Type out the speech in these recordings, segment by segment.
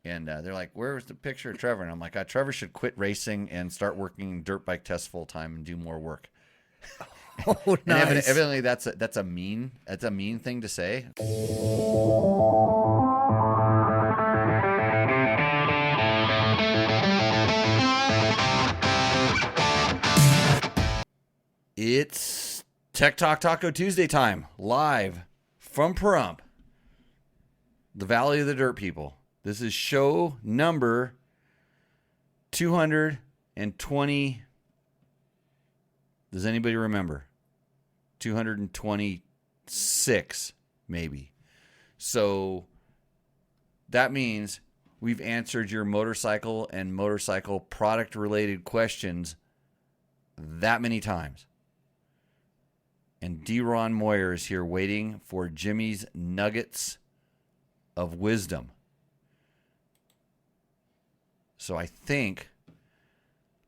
And they're like, "Where's the picture of Trevor?" And I'm like, "Trevor should quit racing and start working dirt bike tests full time and do more work." Oh, nice. And evidently, that's a mean thing to say. It's Tech Talk Taco Tuesday time, live from Pahrump, the Valley of the Dirt People. This is show number 220. Does anybody remember? 226, maybe. So that means we've answered your motorcycle and motorcycle product related questions that many times. And D-Ron Moyer is here waiting for Jimmy's nuggets of wisdom. So I think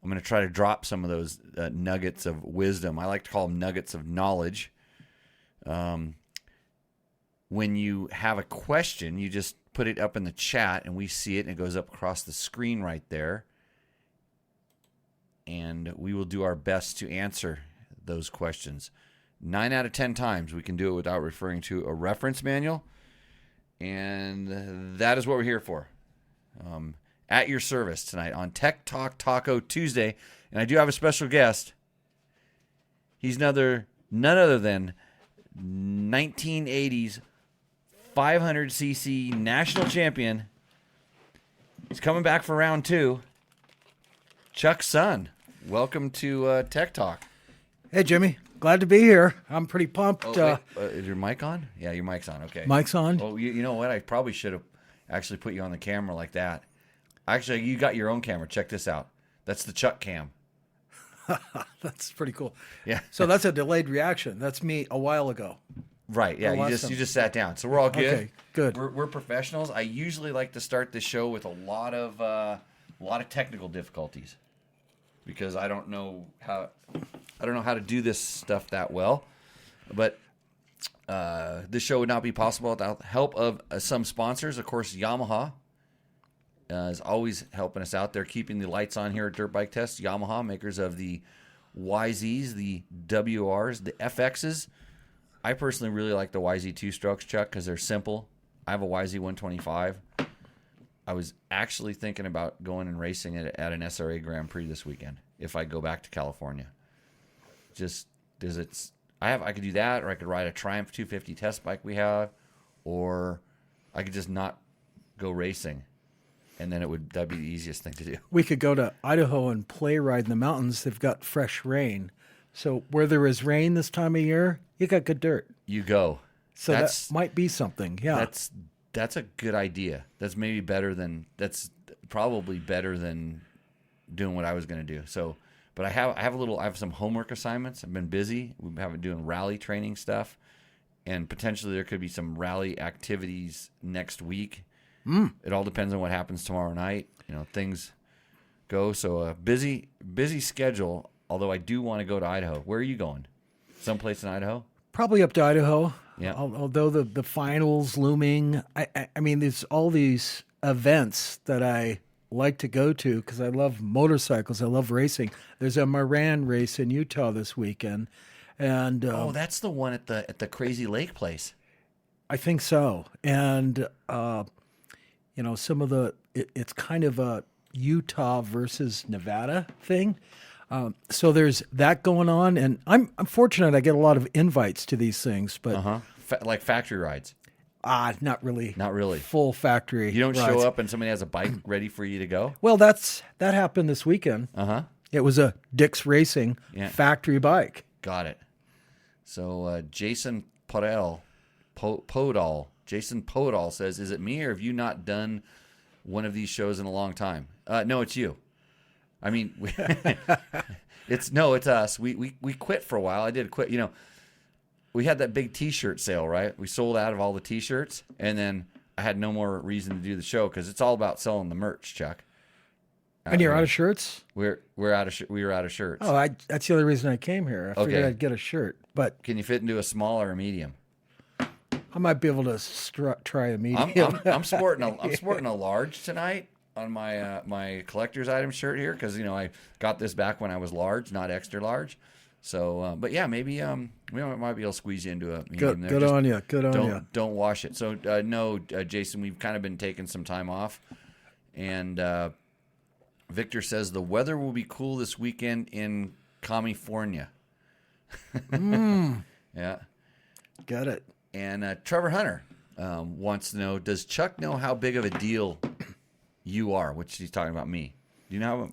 I'm going to try to drop some of those nuggets of wisdom. I like to call them nuggets of knowledge. When you have a question, you just put it up in the chat and we see it and it goes up across the screen right there. And we will do our best to answer those questions. 9 out of 10 times we can do it without referring to a reference manual. And that is what we're here for. At your service tonight on Tech Talk Taco Tuesday. And I do have a special guest. He's none other than 1980s 500cc national champion. He's coming back for round 2. Chuck's son. Welcome to Tech Talk. Hey, Jimmy. Glad to be here. I'm pretty pumped. Is your mic on? Yeah, your mic's on. Okay. Mic's on? Oh, you know what? I probably should have actually put you on the camera like that. Actually, you got your own camera. Check this out. That's the Chuck cam. That's pretty cool. Yeah. So that's a delayed reaction. That's me a while ago. Right. Yeah. You just sat down. So we're all good. Okay. Good. We're professionals. I usually like to start the show with a lot of technical difficulties because I don't know how to do this stuff that well. But this show would not be possible without the help of some sponsors. Of course, Yamaha is always helping us out there, keeping the lights on here at Dirt Bike Test. Yamaha, makers of the YZs, the WRs, the FXs. I personally really like the YZ 2-strokes, Chuck, because they're simple. I have a YZ 125. I was actually thinking about going and racing it at an SRA Grand Prix this weekend if I go back to California. I could do that, or I could ride a Triumph 250 test bike we have, or I could just not go racing. And then that'd be the easiest thing to do. We could go to Idaho and play ride in the mountains. They've got fresh rain. So where there is rain this time of year, you got good dirt. You go. So that might be something. Yeah. That's a good idea. That's probably better than doing what I was going to do. So, but I have some homework assignments. I've been busy. We've been doing rally training stuff, and potentially there could be some rally activities next week. It all depends on what happens tomorrow night. Things go. So a busy schedule, although I do want to go to Idaho. Where are you going? Someplace in Idaho? Probably up to Idaho. Yeah. Although the finals looming. I mean, there's all these events that I like to go to because I love motorcycles. I love racing. There's a Moran race in Utah this weekend. And that's the one at the Crazy Lake place. I think so. And some of it's kind of a Utah versus Nevada thing. So there's that going on, and I'm fortunate I get a lot of invites to these things, but like factory rides. Not really. Not really. Full factory. You don't rides. show up and somebody has a bike ready for you to go? Well, that happened this weekend. It was a Dick's Racing factory bike. Got it. So Jason Podal says, "Is it me or have you not done one of these shows in a long time?" No, it's you. I mean, it's us. We quit for a while. I did quit. We had that big T-shirt sale, right? We sold out of all the T-shirts, and then I had no more reason to do the show because it's all about selling the merch, Chuck. And you're out of shirts? We were out of shirts. Oh, that's the only reason I came here. I figured I'd get a shirt, but can you fit into a small or a medium? I might be able to try a medium. I'm sporting a large tonight on my my collector's item shirt here because I got this back when I was large, not extra large. So, but yeah, maybe we might be able to squeeze you into a medium there. Good on you. Good on you. Don't wash it. So no, Jason, we've kind of been taking some time off, and Victor says the weather will be cool this weekend in California. Yeah, got it. And Trevor Hunter wants to know: does Chuck know how big of a deal you are? Which he's talking about me. Do you know how?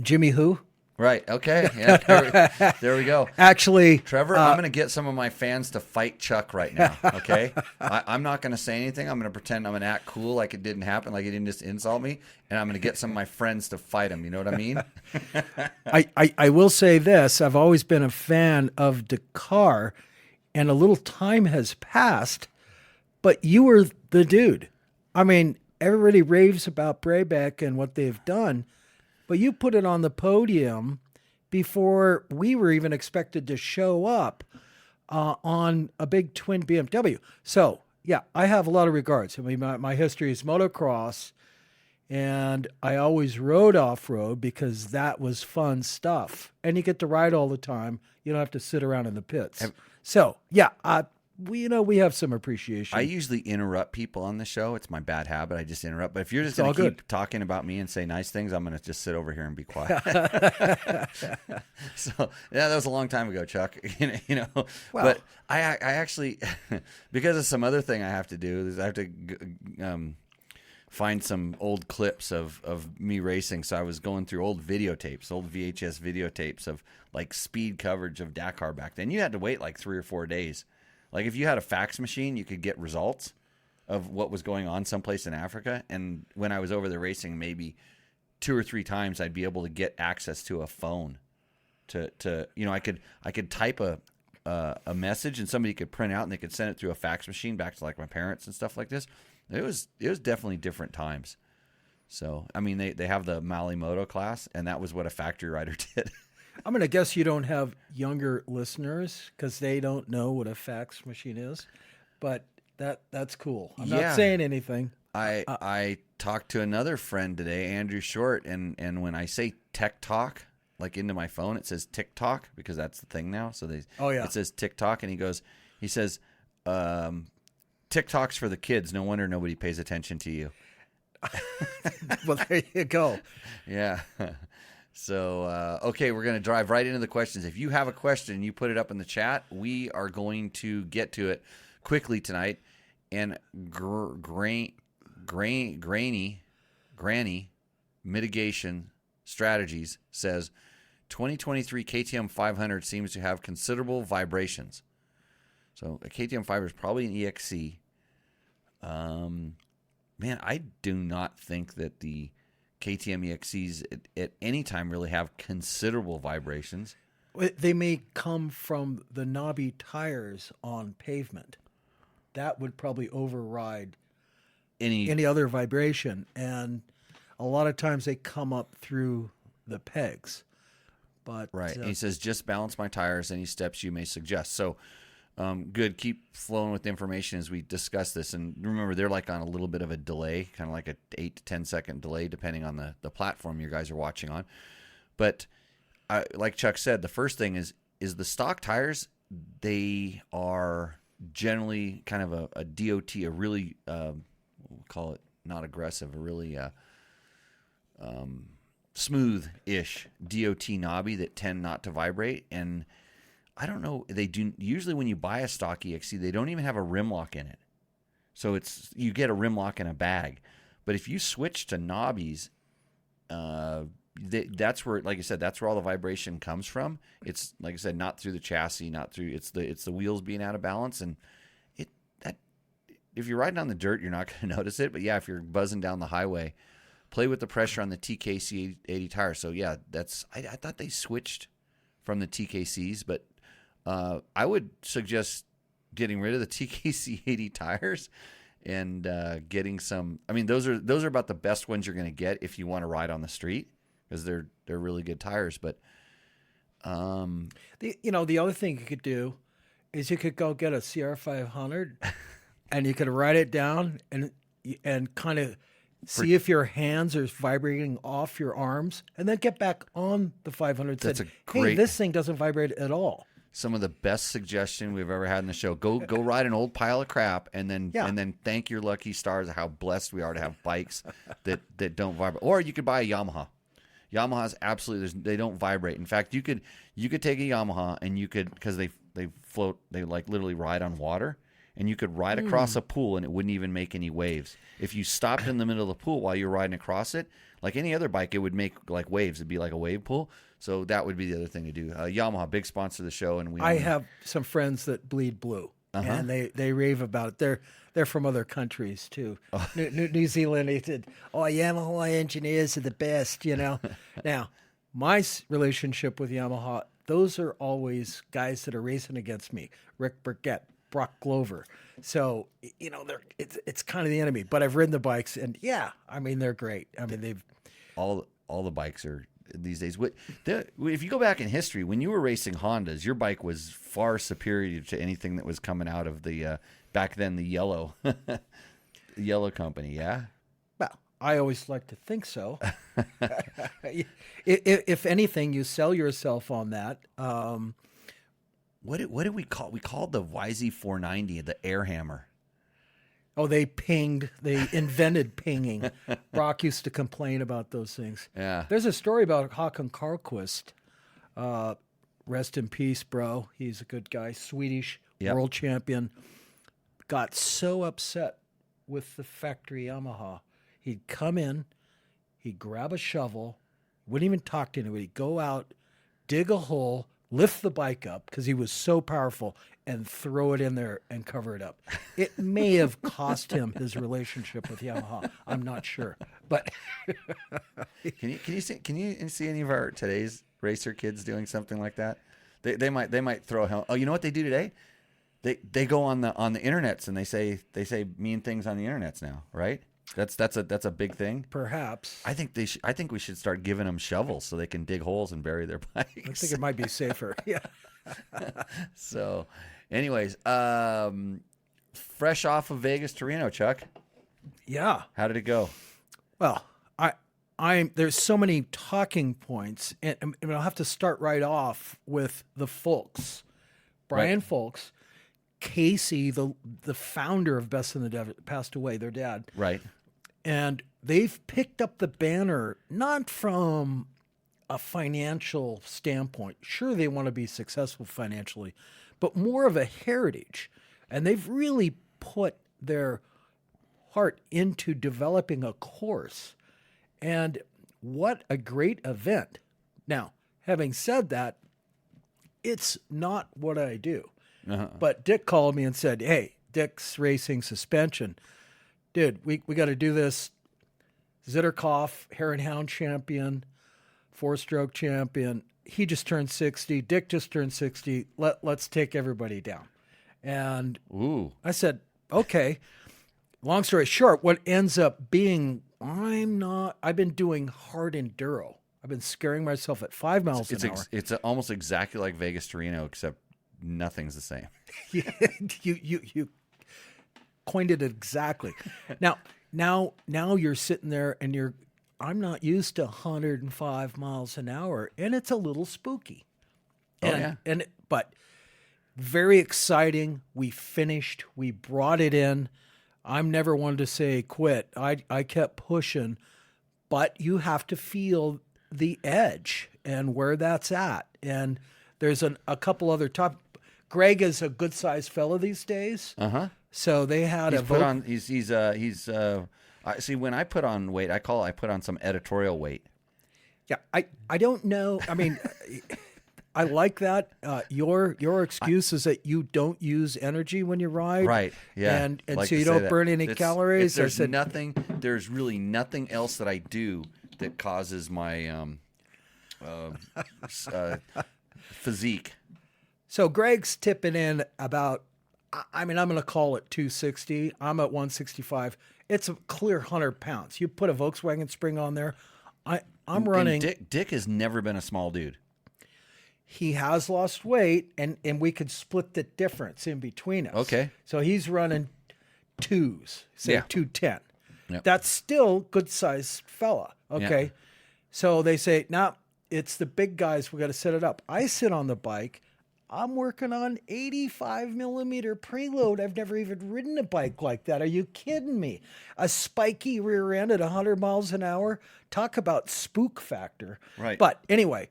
Jimmy who? Right. Okay. Yeah. There we go. Actually, Trevor, I'm going to get some of my fans to fight Chuck right now. Okay. I'm not going to say anything. I'm going to pretend I'm going to act cool, like it didn't happen, like he didn't just insult me, and I'm going to get some of my friends to fight him. You know what I mean? I will say this: I've always been a fan of Dakar, and a little time has passed, but you were the dude. I mean, everybody raves about Braybeck and what they've done. But you put it on the podium before we were even expected to show up on a big twin BMW. So, yeah, I have a lot of regards. I mean, my history is motocross, and I always rode off-road because that was fun stuff. And you get to ride all the time. You don't have to sit around in the pits. So, yeah, we have some appreciation. I usually interrupt people on the show. It's my bad habit. I just interrupt. But if you're just going to keep talking about me and say nice things, I'm going to just sit over here and be quiet. So, yeah, that was a long time ago, Chuck. Well, but I actually, because of some other thing I have to do, is I have to find some old clips of me racing. So I was going through old videotapes, old VHS videotapes of like speed coverage of Dakar back then. You had to wait like 3 or 4 days. Like if you had a fax machine, you could get results of what was going on someplace in Africa. And when I was over there racing, maybe 2 or 3 times, I'd be able to get access to a phone. I could type a message and somebody could print out and they could send it through a fax machine back to like my parents and stuff like this. It was definitely different times. So I mean, they have the Moto class, and that was what a factory rider did. I'm going to guess you don't have younger listeners because they don't know what a fax machine is, but that's cool. I'm not saying anything. I talked to another friend today, Andrew Short, and when I say tech talk, like into my phone, it says TikTok because that's the thing now. So it says TikTok, and he says, TikTok's for the kids. No wonder nobody pays attention to you. Well, there you go. Yeah. So, okay, we're going to drive right into the questions. If you have a question, you put it up in the chat. We are going to get to it quickly tonight. And Granny Mitigation Strategies says 2023 KTM 500 seems to have considerable vibrations. So a KTM 500 is probably an EXC. Man, I do not think that the KTM EXCs at any time really have considerable vibrations. They may come from the knobby tires on pavement. That would probably override any other vibration. And a lot of times they come up through the pegs. But right. He says, just balance my tires. Any steps you may suggest. So good. Keep flowing with the information as we discuss this. And remember, they're like on a little bit of a delay, kind of like a 8 to 10 second delay, depending on the platform you guys are watching on. But like Chuck said, the first thing is the stock tires, they are generally kind of a DOT, a really, we'll call it not aggressive, a really smooth-ish DOT knobby that tend not to vibrate. And I don't know, they do usually when you buy a stock EXC, they don't even have a rim lock in it. So you get a rim lock in a bag. But if you switch to knobbies, that's where, like I said, that's where all the vibration comes from. It's like I said, not through the chassis, not through it's the wheels being out of balance, and if you're riding on the dirt, you're not going to notice it. But yeah, if you're buzzing down the highway, play with the pressure on the TKC 80 tires. So yeah, I thought they switched from the TKCs, but I would suggest getting rid of the TKC 80 tires and getting some. I mean, those are about the best ones you're going to get if you want to ride on the street because they're really good tires. But the other thing you could do is you could go get a CR500 and you could write it down and kind of see if your hands are vibrating off your arms, and then get back on the 500. That's said, a great. Hey, this thing doesn't vibrate at all. Some of the best suggestion we've ever had in the show. Go ride an old pile of crap, and then thank your lucky stars how blessed we are to have bikes that don't vibrate. Or you could buy a Yamaha. Yamahas absolutely they don't vibrate. In fact, you could take a Yamaha and you could, because they float, they like literally ride on water, and you could ride across a pool and it wouldn't even make any waves. If you stopped in the middle of the pool while you're riding across it, like any other bike, it would make like waves. It'd be like a wave pool. So that would be the other thing to do. Yamaha, big sponsor of the show, and I have some friends that bleed blue, and they rave about it. They're from other countries too. New Zealand. They said, "Oh, Yamaha engineers are the best," you know. Now, my relationship with Yamaha, those are always guys that are racing against me. Rick Burkett, Brock Glover. So it's kind of the enemy. But I've ridden the bikes, and yeah, I mean they're great. I mean they've all the bikes are. These days, if you go back in history, when you were racing Hondas, your bike was far superior to anything that was coming out of the back then the yellow company. Yeah. Well, I always like to think so. If anything, you sell yourself on that. What did we call? We called the YZ490 the air hammer. Oh, they invented pinging. Brock used to complain about those things. Yeah. There's a story about Håkan Karlqvist. Rest in peace, bro. He's a good guy. Swedish world champion. Got so upset with the factory Yamaha. He'd come in, he'd grab a shovel, wouldn't even talk to anybody. He'd go out, dig a hole, lift the bike up because he was so powerful, and throw it in there and cover it up. It may have cost him his relationship with Yamaha. I'm not sure, but can you see any of our today's racer kids doing something like that? They might throw a helmet. Oh, you know what they do today? They go on the internets and they say mean things on the internets now, right? That's a big thing. Perhaps. I think we should start giving them shovels so they can dig holes and bury their bikes. I think it might be safer. Yeah. So, anyways, fresh off of Vegas to Reno, Chuck. Yeah. How did it go? Well, there's so many talking points, and I'll have to start right off with the Folks. Brian Folks, Casey, the founder of Best in the Desert, passed away, their dad. Right. And they've picked up the banner, not from a financial standpoint. Sure, they want to be successful financially, but more of a heritage. And they've really put their heart into developing a course. And what a great event. Now, having said that, it's not what I do. But Dick called me and said, "Hey, Dick's Racing Suspension. Dude, we got to do this. Zitterkoff, Hare and Hound champion, 4-stroke champion. He just turned 60. Dick just turned 60. Let's take everybody down." And I said, okay. Long story short, what ends up being, I've been doing hard enduro. I've been scaring myself at 5 miles an hour. It's almost exactly like Vegas to Reno, except nothing's the same. You coined it exactly. Now you're sitting there and I'm not used to 105 miles an hour, and it's a little spooky. But very exciting. We finished. We brought it in. I'm never one to say quit. I kept pushing, but you have to feel the edge and where that's at. And there's a couple other top. Greg is a good sized fella these days. So they had see, when I put on weight, I put on some editorial weight. Yeah, I don't know. I mean, I like that. Your excuse is that you don't use energy when you ride, right? Yeah, and so you don't burn any calories. There's really nothing else that I do that causes my physique. So Greg's tipping in about. I'm going to call it 260. I'm at 165. It's a clear 100 pounds. You put a Volkswagen spring on there. I'm running. Dick has never been a small dude. he has lost weight, and we could split the difference in between us. Okay. So he's running twos, say Yeah. 210. Yep. That's still good sized fella. Okay. Yeah. So they say, nah, it's the big guys. We got to set it up. I sit on the bike. I'm working on 85 millimeter preload. I've never even ridden a bike like that. Are you kidding me? A spiky rear end at 100 miles an hour. Talk about spook factor. Right. But anyway,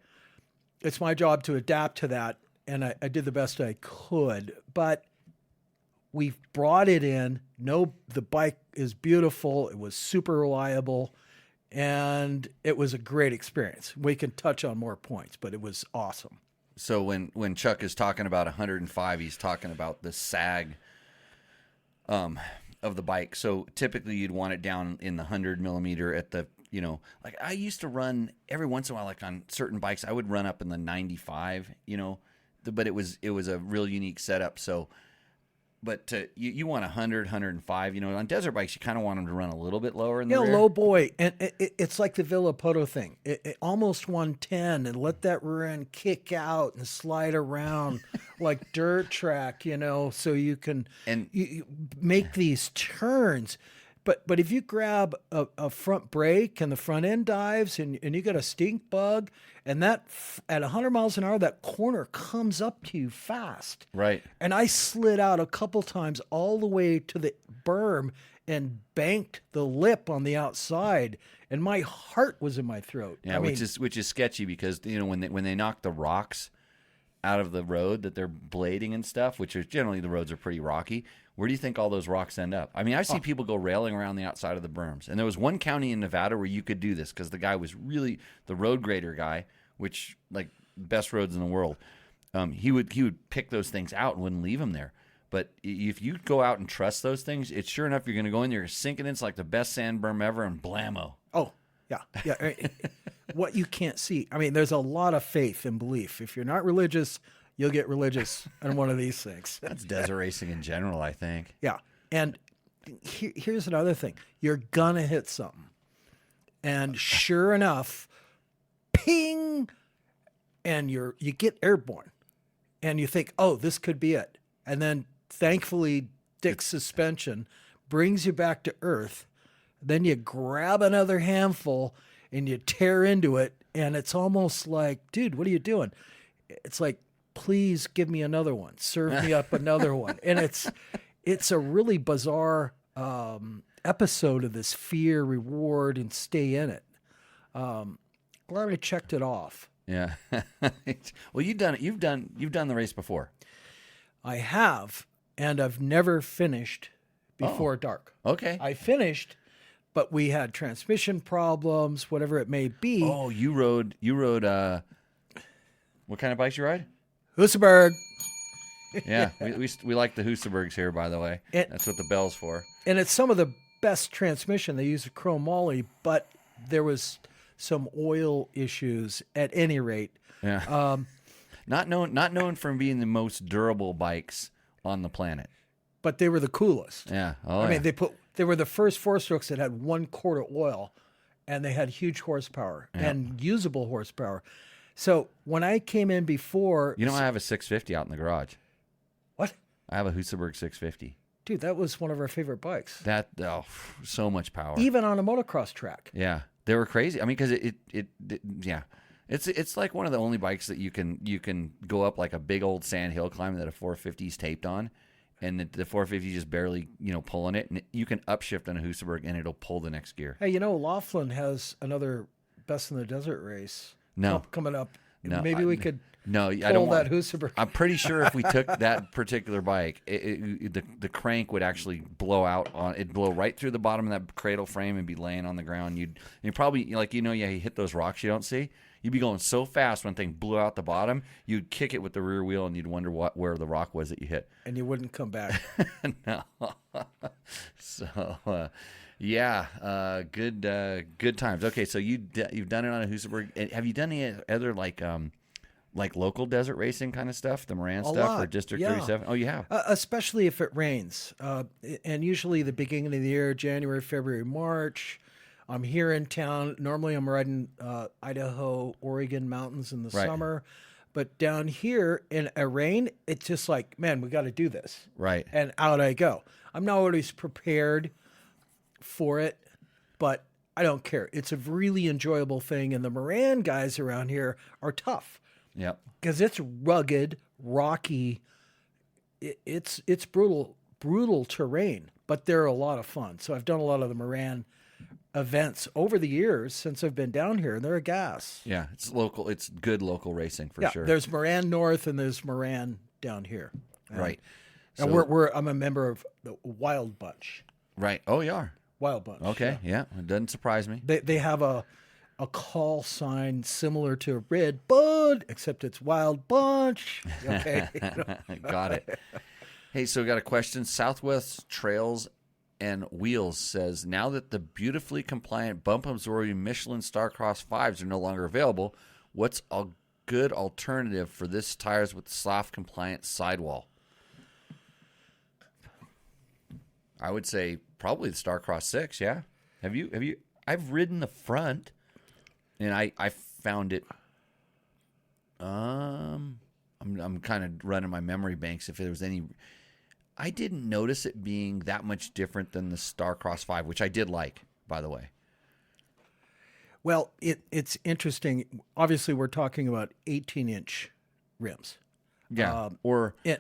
it's my job to adapt to that. And I did the best I could. But we've brought it in. No, the bike is beautiful. It was super reliable. And it was a great experience. We can touch on more points, but it was awesome. So when Chuck is talking about 105, he's talking about the sag of the bike. So typically you'd want it down in the 100 millimeter at the, like I used to run every once in a while, like on certain bikes, I would run up in the 95, but it was a real unique setup. So, but you want 100, 105, on desert bikes, you kind of want them to run a little bit lower in the rear. Low boy. And it's like the Villapoto thing. It almost 110 and let that rear end kick out and slide around like dirt track, so you can you make these turns. But if you grab a front brake and the front end dives and you got a stink bug and that at 100 miles an hour, that corner comes up to you fast. Right. And I slid out a couple times all the way to the berm and banked the lip on the outside, and my heart was in my throat. Yeah, which is sketchy because when they knock the rocks out of the road that they're blading and stuff, which is generally the roads are pretty rocky. Where do you think all those rocks end up? I mean, I see people go railing around the outside of the berms. And there was one county in Nevada where you could do this because the guy was really the road grader guy, which like best roads in the world. He would pick those things out and wouldn't leave them there. But if you go out and trust those things, it's sure enough you're going to go in there, sink it in. It's like the best sand berm ever, and blammo. Oh, yeah. What you can't see. I mean, there's a lot of faith and belief. If you're not religious, you'll get religious on one of these things. That's desert racing in general, I think. Yeah. And here's another thing. You're going to hit something. And sure enough, ping, and you get airborne. And you think, oh, this could be it. And then thankfully, Dick's suspension brings you back to earth. Then you grab another handful and you tear into it. And it's almost like, dude, what are you doing? It's like, please give me another one. Serve me up another one. And it's a really bizarre episode of this fear, reward, and stay in it. Glad I checked it off. Yeah. Well, you've done it. You've done the race before. I have, and I've never finished before dark. Okay. I finished, but we had transmission problems, whatever it may be. Oh, you rode. What kind of bikes you ride? Husaberg. Yeah, we like the Husabergs here, by the way. That's what the bell's for. And it's some of the best transmission. They use a chrome moly, but there was some oil issues at any rate. Yeah. Not known for being the most durable bikes on the planet. But they were the coolest. Yeah. I mean, they were the first four-strokes that had 1 quart of oil, and they had huge horsepower and usable horsepower. So when I came in before... I have a 650 out in the garage. What? I have a Husaberg 650. Dude, that was one of our favorite bikes. So much power. Even on a motocross track. Yeah. They were crazy. I mean, because it's like one of the only bikes that you can go up like a big old sand hill climb that a 450 is taped on, and the 450 just barely pulling it, and you can upshift on a Husaberg and it'll pull the next gear. Hey, Laughlin has another Best in the Desert race coming up. No, maybe we could pull that Husaberg. I'm pretty sure if we took that particular bike, the crank would actually blow out it'd blow right through the bottom of that cradle frame and be laying on the ground. You'd probably you hit those rocks you don't see. You'd be going so fast when thing blew out the bottom, you'd kick it with the rear wheel and you'd wonder where the rock was that you hit. And you wouldn't come back. No. So, good times. Okay, so you've done it on a Husaberg. Have you done any other like local desert racing kind of stuff, the Moran stuff or District 37? Oh, you have? Especially if it rains. And usually the beginning of the year, January, February, March. I'm here in town. Normally I'm riding Idaho, Oregon mountains in the summer. But down here in a rain, it's just like, man, we got to do this. Right. And out I go. I'm not always prepared for it, but I don't care. It's a really enjoyable thing. And the Moran guys around here are tough. Yep. Because it's rugged, rocky. It's brutal terrain, but they're a lot of fun. So I've done a lot of the Moran events over the years since I've been down here, and they're a gas. Yeah, it's local. It's good local racing for sure. There's Moran North and there's Moran down here. Right. And I'm a member of the Wild Bunch. Right. Oh, you are. Wild Bunch. Okay. Yeah. It doesn't surprise me. They have a call sign similar to Red Bud, except it's Wild Bunch. Okay. Got it. Hey, so we got a question. Southwest Trails and Wheels says, now that the beautifully compliant bump absorbing Michelin Starcross 5s are no longer available, what's a good alternative for this tires with soft compliant sidewall? I would say probably the Starcross 6, yeah. Have you I've ridden the front and I found it I'm kind of running my memory banks if there was any. I didn't notice it being that much different than the Starcross 5, which I did like, by the way. Well, it's interesting. Obviously, we're talking about 18-inch rims. Yeah.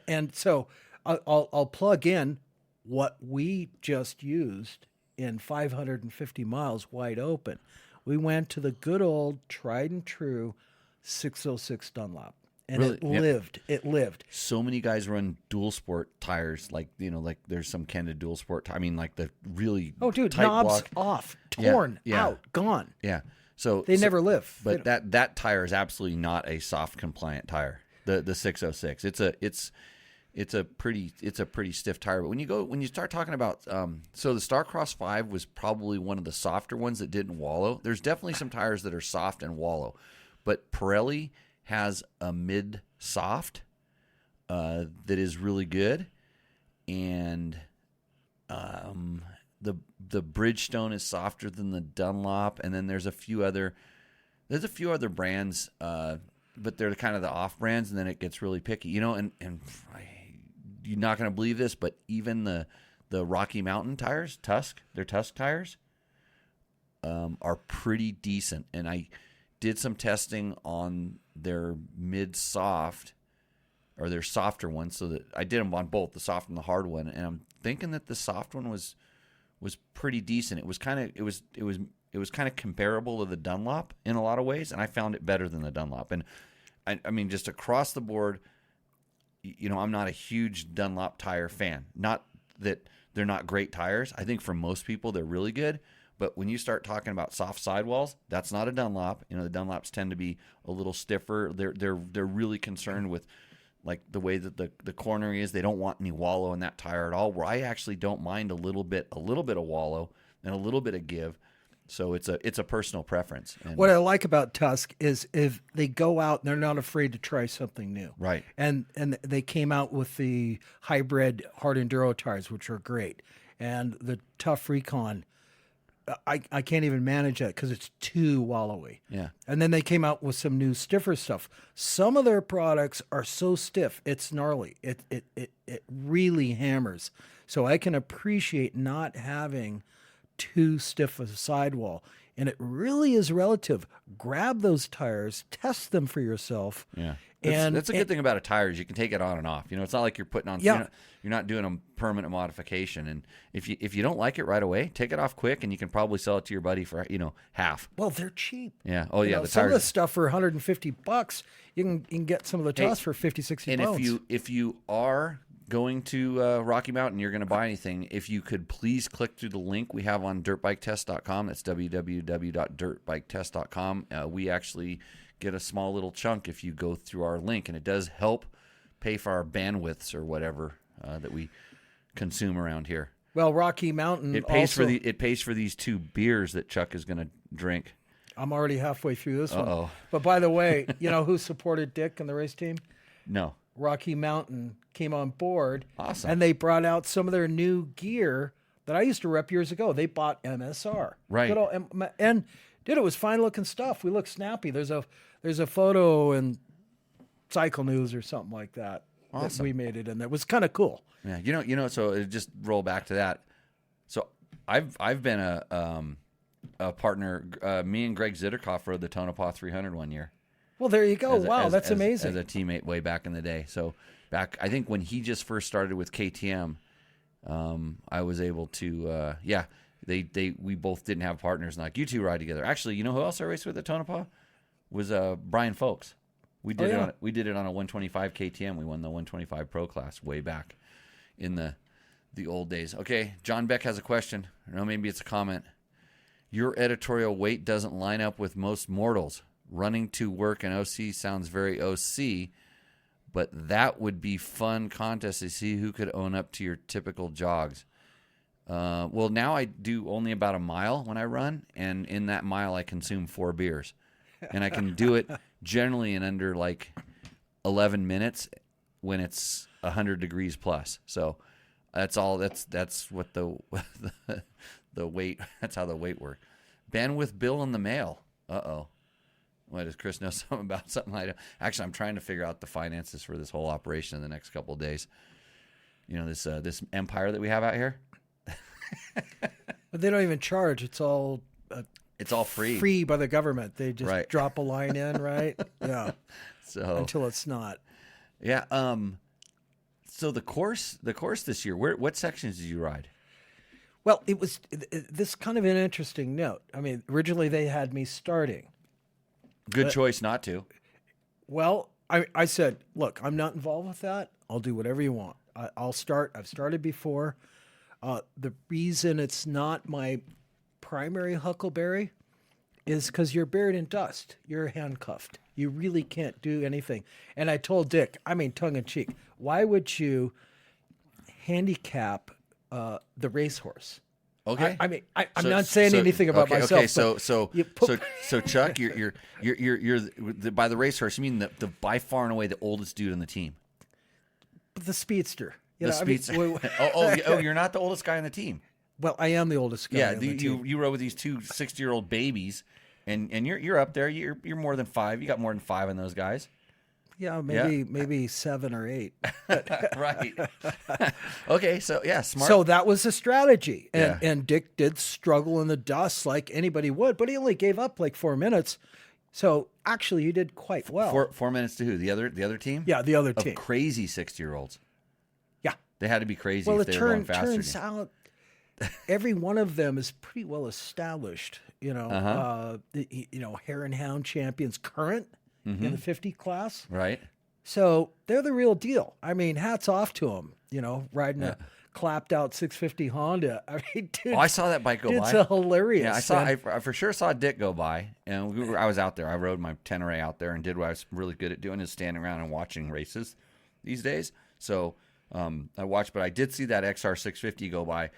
And so I'll plug in what we just used in 550 miles wide open. We went to the good old tried and true 606 Dunlop. And really? It lived. It lived. So many guys run dual sport tires, like there's some Kenda dual sport. I mean, like the really dude, tight knobs block. off, torn out, gone. Yeah. So they never live. But that tire is absolutely not a soft compliant tire. The 606. It's a pretty stiff tire. But when you start talking about so the Starcross 5 was probably one of the softer ones that didn't wallow. There's definitely some tires that are soft and wallow, but Pirelli has a mid soft that is really good, and the Bridgestone is softer than the Dunlop, and then there's a few other brands, but they're kind of the off brands, and then it gets really picky, and you're not going to believe this, but even the Rocky Mountain tires, their Tusk tires, are pretty decent, and I did some testing on their mid-soft or their softer one, so that I did them on both the soft and the hard one, and I'm thinking that the soft one was pretty decent. It was kind of comparable to the Dunlop in a lot of ways, and I found it better than the Dunlop. And I mean, just across the board, I'm not a huge Dunlop tire fan. Not that they're not great tires. I think for most people they're really good. But when you start talking about soft sidewalls, that's not a Dunlop. The Dunlops tend to be a little stiffer. They're really concerned with like the way that the cornering is. They don't want any wallow in that tire at all. Where I actually don't mind a little bit of wallow and a little bit of give. So it's a personal preference. And what I like about Tusk is if they go out and they're not afraid to try something new. Right. And they came out with the hybrid hard enduro tires, which are great, and the Tough Recon. I can't even manage that because it's too wallowy. Yeah. And then they came out with some new stiffer stuff. Some of their products are so stiff, it's gnarly. It really hammers. So I can appreciate not having too stiff a sidewall. And it really is relative. Grab those tires, test them for yourself. Yeah. That's a good thing about a tire is you can take it on and off. It's not like you're putting on. Yeah. You're not doing a permanent modification. And if you don't like it right away, take it off quick, and you can probably sell it to your buddy for half. Well, they're cheap. Yeah. Oh yeah. The some tires. of the stuff for $150. You can get some of the Tusk for 50, 60 and pounds. if you are going to Rocky Mountain, you're going to buy anything, if you could please click through the link we have on dirtbiketest.com. That's www.dirtbiketest.com. We actually get a small little chunk if you go through our link, and it does help pay for our bandwidths or whatever that we consume around here. Well, Rocky Mountain it pays for these 2 beers that Chuck is going to drink. I'm already halfway through this Uh-oh. one. But by the way, who supported Dick and the race team? No. Rocky Mountain came on board. Awesome. And they brought out some of their new gear that I used to rep years ago. They bought MSR. Right. Good old, and dude, it was fine looking stuff. We look snappy. There's a photo, and Cycle News or something like that. Awesome. That we made it in there. It was kind of cool. Yeah, you know. So it just roll back to that. So I've been a partner. Me and Greg Zitterkoff rode the Tonopah 300 one year. Well, there you go. That's amazing. As a teammate way back in the day. So back, I think when he just first started with KTM, I was able to. We both didn't have partners, and like you two ride together. Actually, you know who else I raced with at Tonopah? Was Brian Folks. We did it on a 125 KTM. We won the 125 Pro class way back in the old days. Okay, John Beck has a question. I don't know, maybe it's a comment. Your editorial weight doesn't line up with most mortals. Running to work in OC sounds very OC, but that would be fun contest to see who could own up to your typical jogs. Well, now I do only about a mile when I run, and in that mile I consume 4 beers. And I can do it generally in under like 11 minutes when it's 100 degrees plus. So that's all. That's what the weight. That's how the weight works. Bandwidth bill in the mail. Uh-oh. What, does Chris know something about something I don't? Actually, I'm trying to figure out the finances for this whole operation in the next couple of days. You know, this empire that we have out here. But they don't even charge. It's all free by the government. They just drop a line in, right? Yeah. So until it's not. Yeah. So the course this year, what sections did you ride? Well, it was this kind of an interesting note. I mean, originally they had me starting. Good choice not to. Well, I said, look, I'm not involved with that. I'll do whatever you want. I'll start. I've started before. The reason it's not my primary huckleberry is because you're buried in dust. You're handcuffed. You really can't do anything. And I told Dick, I mean, tongue in cheek, why would you handicap the racehorse? Okay. I mean, I'm not saying anything about myself. Okay, so Chuck, you're by the racehorse. You mean the by far and away the oldest dude on the team? The speedster. The speedster. You're not the oldest guy on the team. Well, I am the oldest guy. Yeah, you rode with these two 60-year-old babies, and you're up there. You're more than 5. You got more than 5 on those guys. Yeah, maybe 7 or 8. Right. Okay, so yeah, smart. So that was the strategy, and Dick did struggle in the dust like anybody would, but he only gave up like 4 minutes. So actually, you did quite well. 4 minutes to who? The other team? Yeah, the other team. Crazy 60-year-olds. Yeah, they had to be crazy. Well, if they were going faster. Turns out every one of them is pretty well established. You know, Hare and Hound champions current. Mm-hmm. In the 50 class. Right. So they're the real deal. I mean, hats off to them, riding a clapped out 650 Honda. I mean, dude. I saw that bike go by. It's hilarious. Yeah, I for sure saw Dick go by, and I was out there. I rode my Tenere out there and did what I was really good at doing, is standing around and watching races these days. So I watched, but I did see that XR 650 go by.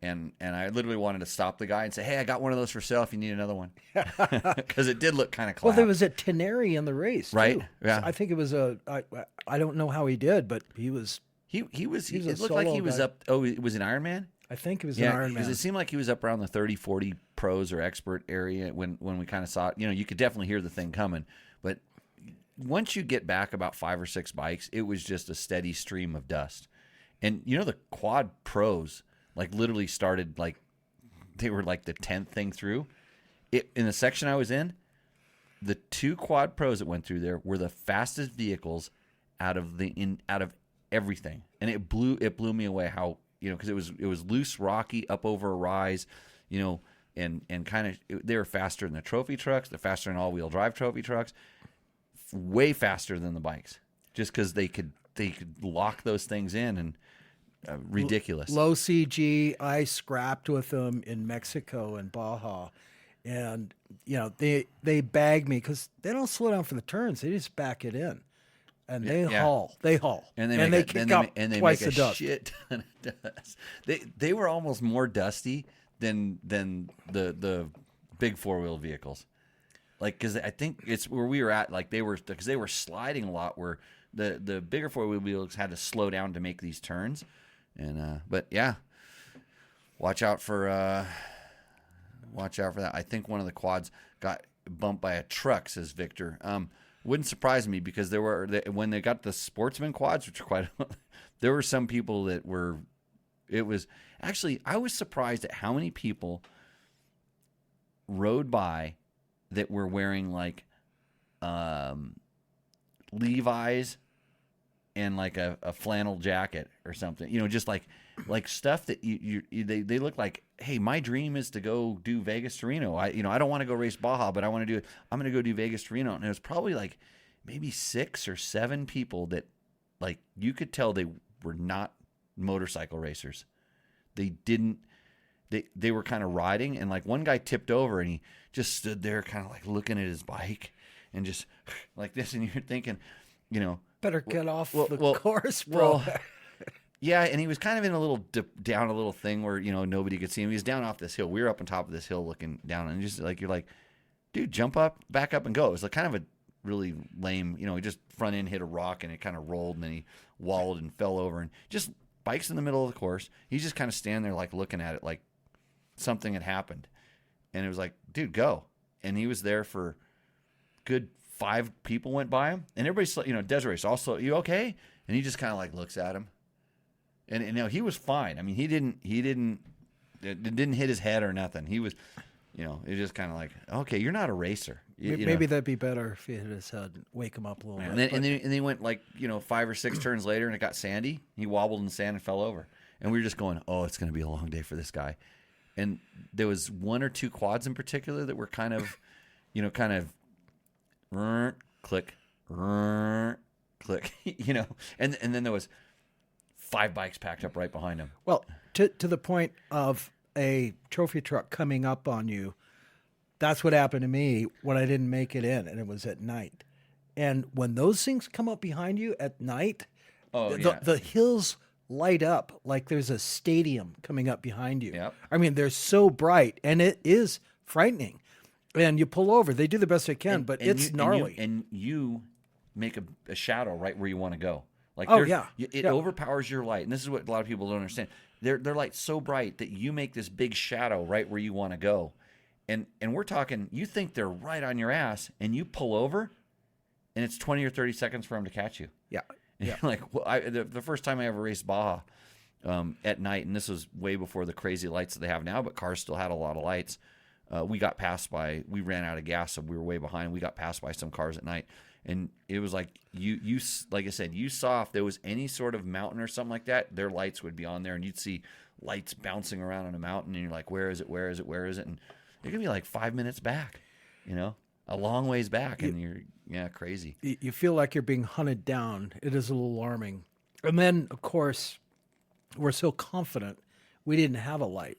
And I literally wanted to stop the guy and say, hey, I got one of those for sale if you need another one. Because it did look kind of clapped. Well, there was a Tenere in the race, right? Too. Yeah. So I think it was I don't know how he did, but he was. It looked like he was up. Oh, it was an Ironman? I think it was an Ironman. Because it seemed like he was up around the 30, 40 pros or expert area when we kind of saw it. You could definitely hear the thing coming. But once you get back about 5 or 6 bikes, it was just a steady stream of dust. And, the quad pros, like literally started like they were like the 10th thing through. In the section I was in, the 2 quad pros that went through there were the fastest vehicles out of everything, and it blew me away how because it was loose, rocky, up over a rise, and kind of they were faster than the trophy trucks, they're faster than all-wheel drive trophy trucks, way faster than the bikes, just because they could lock those things in and. Ridiculous. Low CG. I scrapped with them in Mexico and Baja, and they bag me because they don't slow down for the turns. They just back it in, and they haul. They haul, and they kick up twice the dust. Shit ton of dust. They were almost more dusty than the big 4-wheel vehicles. Like, because I think it's where we were at. Like they were sliding a lot. Where the bigger 4-wheel vehicles had to slow down to make these turns. And but yeah, watch out for that. I think one of the quads got bumped by a truck, says Victor. Wouldn't surprise me because when they got the sportsman quads, which are quite, there were some people that were. It was actually I was surprised at how many people rode by that were wearing like Levi's and like a flannel jacket or something. Just like stuff that they look like. Hey, my dream is to go do Vegas to Reno. I don't want to go race Baja, but I want to do it. I'm going to go do Vegas to Reno. And it was probably like maybe 6 or 7 people that like you could tell they were not motorcycle racers. They were kind of riding, and like one guy tipped over and he just stood there kind of like looking at his bike and just like this. And you're thinking, better get off the course, bro. Well, yeah, and he was kind of in a little dip down a little thing where, nobody could see him. He was down off this hill. We were up on top of this hill looking down, and just like, you're like, dude, jump up, back up and go. It was like kind of a really lame, he just front end hit a rock and it kind of rolled, and then he walled and fell over, and just bike's in the middle of the course. He's just kind of standing there like looking at it like something had happened. And it was like, dude, go. And he was there for good 5 people went by him, and everybody's, Desiree, also, you okay? And he just kind of like looks at him. And he was fine. I mean, it didn't hit his head or nothing. He was, it was just kind of like, okay, you're not a racer. Maybe that'd be better if he hit his head, wake him up a little bit. And then he went like, 5 or 6 turns later, and it got sandy. He wobbled in the sand and fell over. And we were just going, oh, it's going to be a long day for this guy. And there was 1 or 2 quads in particular that were kind of, click, click, and then there was 5 bikes packed up right behind him. Well, to the point of a trophy truck coming up on you, that's what happened to me when I didn't make it in, and it was at night. And when those things come up behind you at night, the hills light up like there's a stadium coming up behind you. Yep. I mean, they're so bright, and it is frightening. And you pull over. They do the best they can, but it's gnarly. And you make a shadow right where you want to go. Like, it overpowers your light. And this is what a lot of people don't understand. Their light's so bright that you make this big shadow right where you want to go. And we're talking, you think they're right on your ass, and you pull over, and it's 20 or 30 seconds for them to catch you. Yeah. And you're like, the first time I ever raced Baja at night, and this was way before the crazy lights that they have now, but cars still had a lot of lights. We ran out of gas, so we were way behind. We got passed by some cars at night. And it was like, you like I said, you saw if there was any sort of mountain or something like that, their lights would be on there, and you'd see lights bouncing around on a mountain, and you're like, where is it? Where is it? Where is it? And it could be like 5 minutes back, a long ways back, and you're crazy. You feel like you're being hunted down. It is a little alarming. And then, of course, we're so confident we didn't have a light.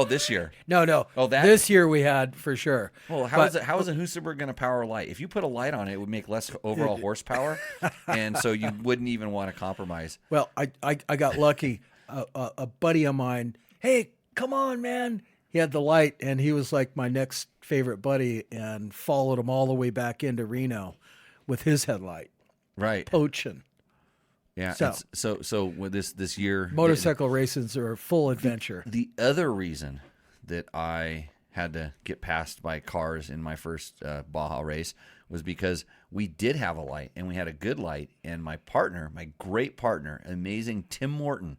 This year? No. Oh, that? This year we had for sure. Well, how is a Husaberg going to power a light? If you put a light on it, it would make less overall horsepower, and so you wouldn't even want to compromise. Well, I got lucky. A buddy of mine, hey, come on, man. He had the light, and he was like my next favorite buddy, and followed him all the way back into Reno with his headlight. Right. Poaching. Yeah. So with this year, motorcycle races are a full adventure. The other reason that I had to get passed by cars in my first Baja race was because we did have a light, and we had a good light, and my great partner, amazing Tim Morton,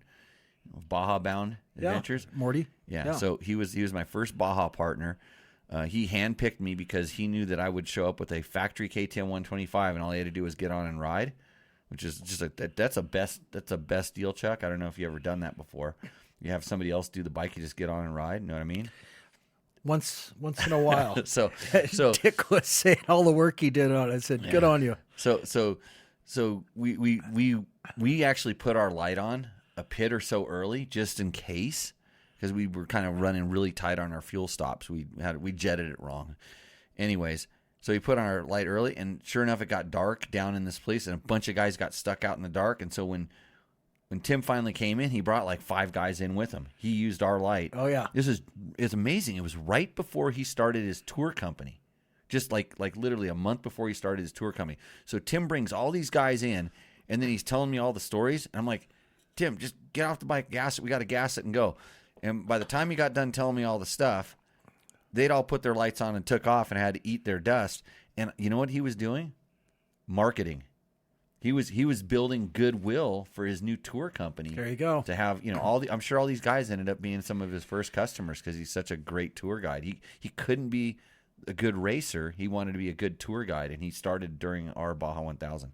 Baja Bound Adventures. Morty. Yeah. So he was my first Baja partner. He handpicked me because he knew that I would show up with a factory KTM 125, and all he had to do was get on and ride, which is just that's a best deal, Chuck. I don't know if you ever done that before. You have somebody else do the bike, you just get on and ride. You know what I mean? Once in a while. so Dick was saying all the work he did on it. I said, good on you. So we actually put our light on a pit or so early just in case, because we were kind of running really tight on our fuel stops. We jetted it wrong. Anyways, so we put on our light early, and sure enough, it got dark down in this place, and a bunch of guys got stuck out in the dark. And so when Tim finally came in, he brought like 5 guys in with him. He used our light. Oh yeah, it's amazing. It was right before he started his tour company, just like literally a month before he started his tour company. So Tim brings all these guys in, and then he's telling me all the stories, and I'm like, Tim, just get off the bike, gas it. We got to gas it and go. And by the time he got done telling me all the stuff, they'd all put their lights on and took off and had to eat their dust. And you know what he was doing? Marketing. He was building goodwill for his new tour company. There you go. To have, I'm sure all these guys ended up being some of his first customers because he's such a great tour guide. He couldn't be a good racer. He wanted to be a good tour guide, and he started during our Baja 1000.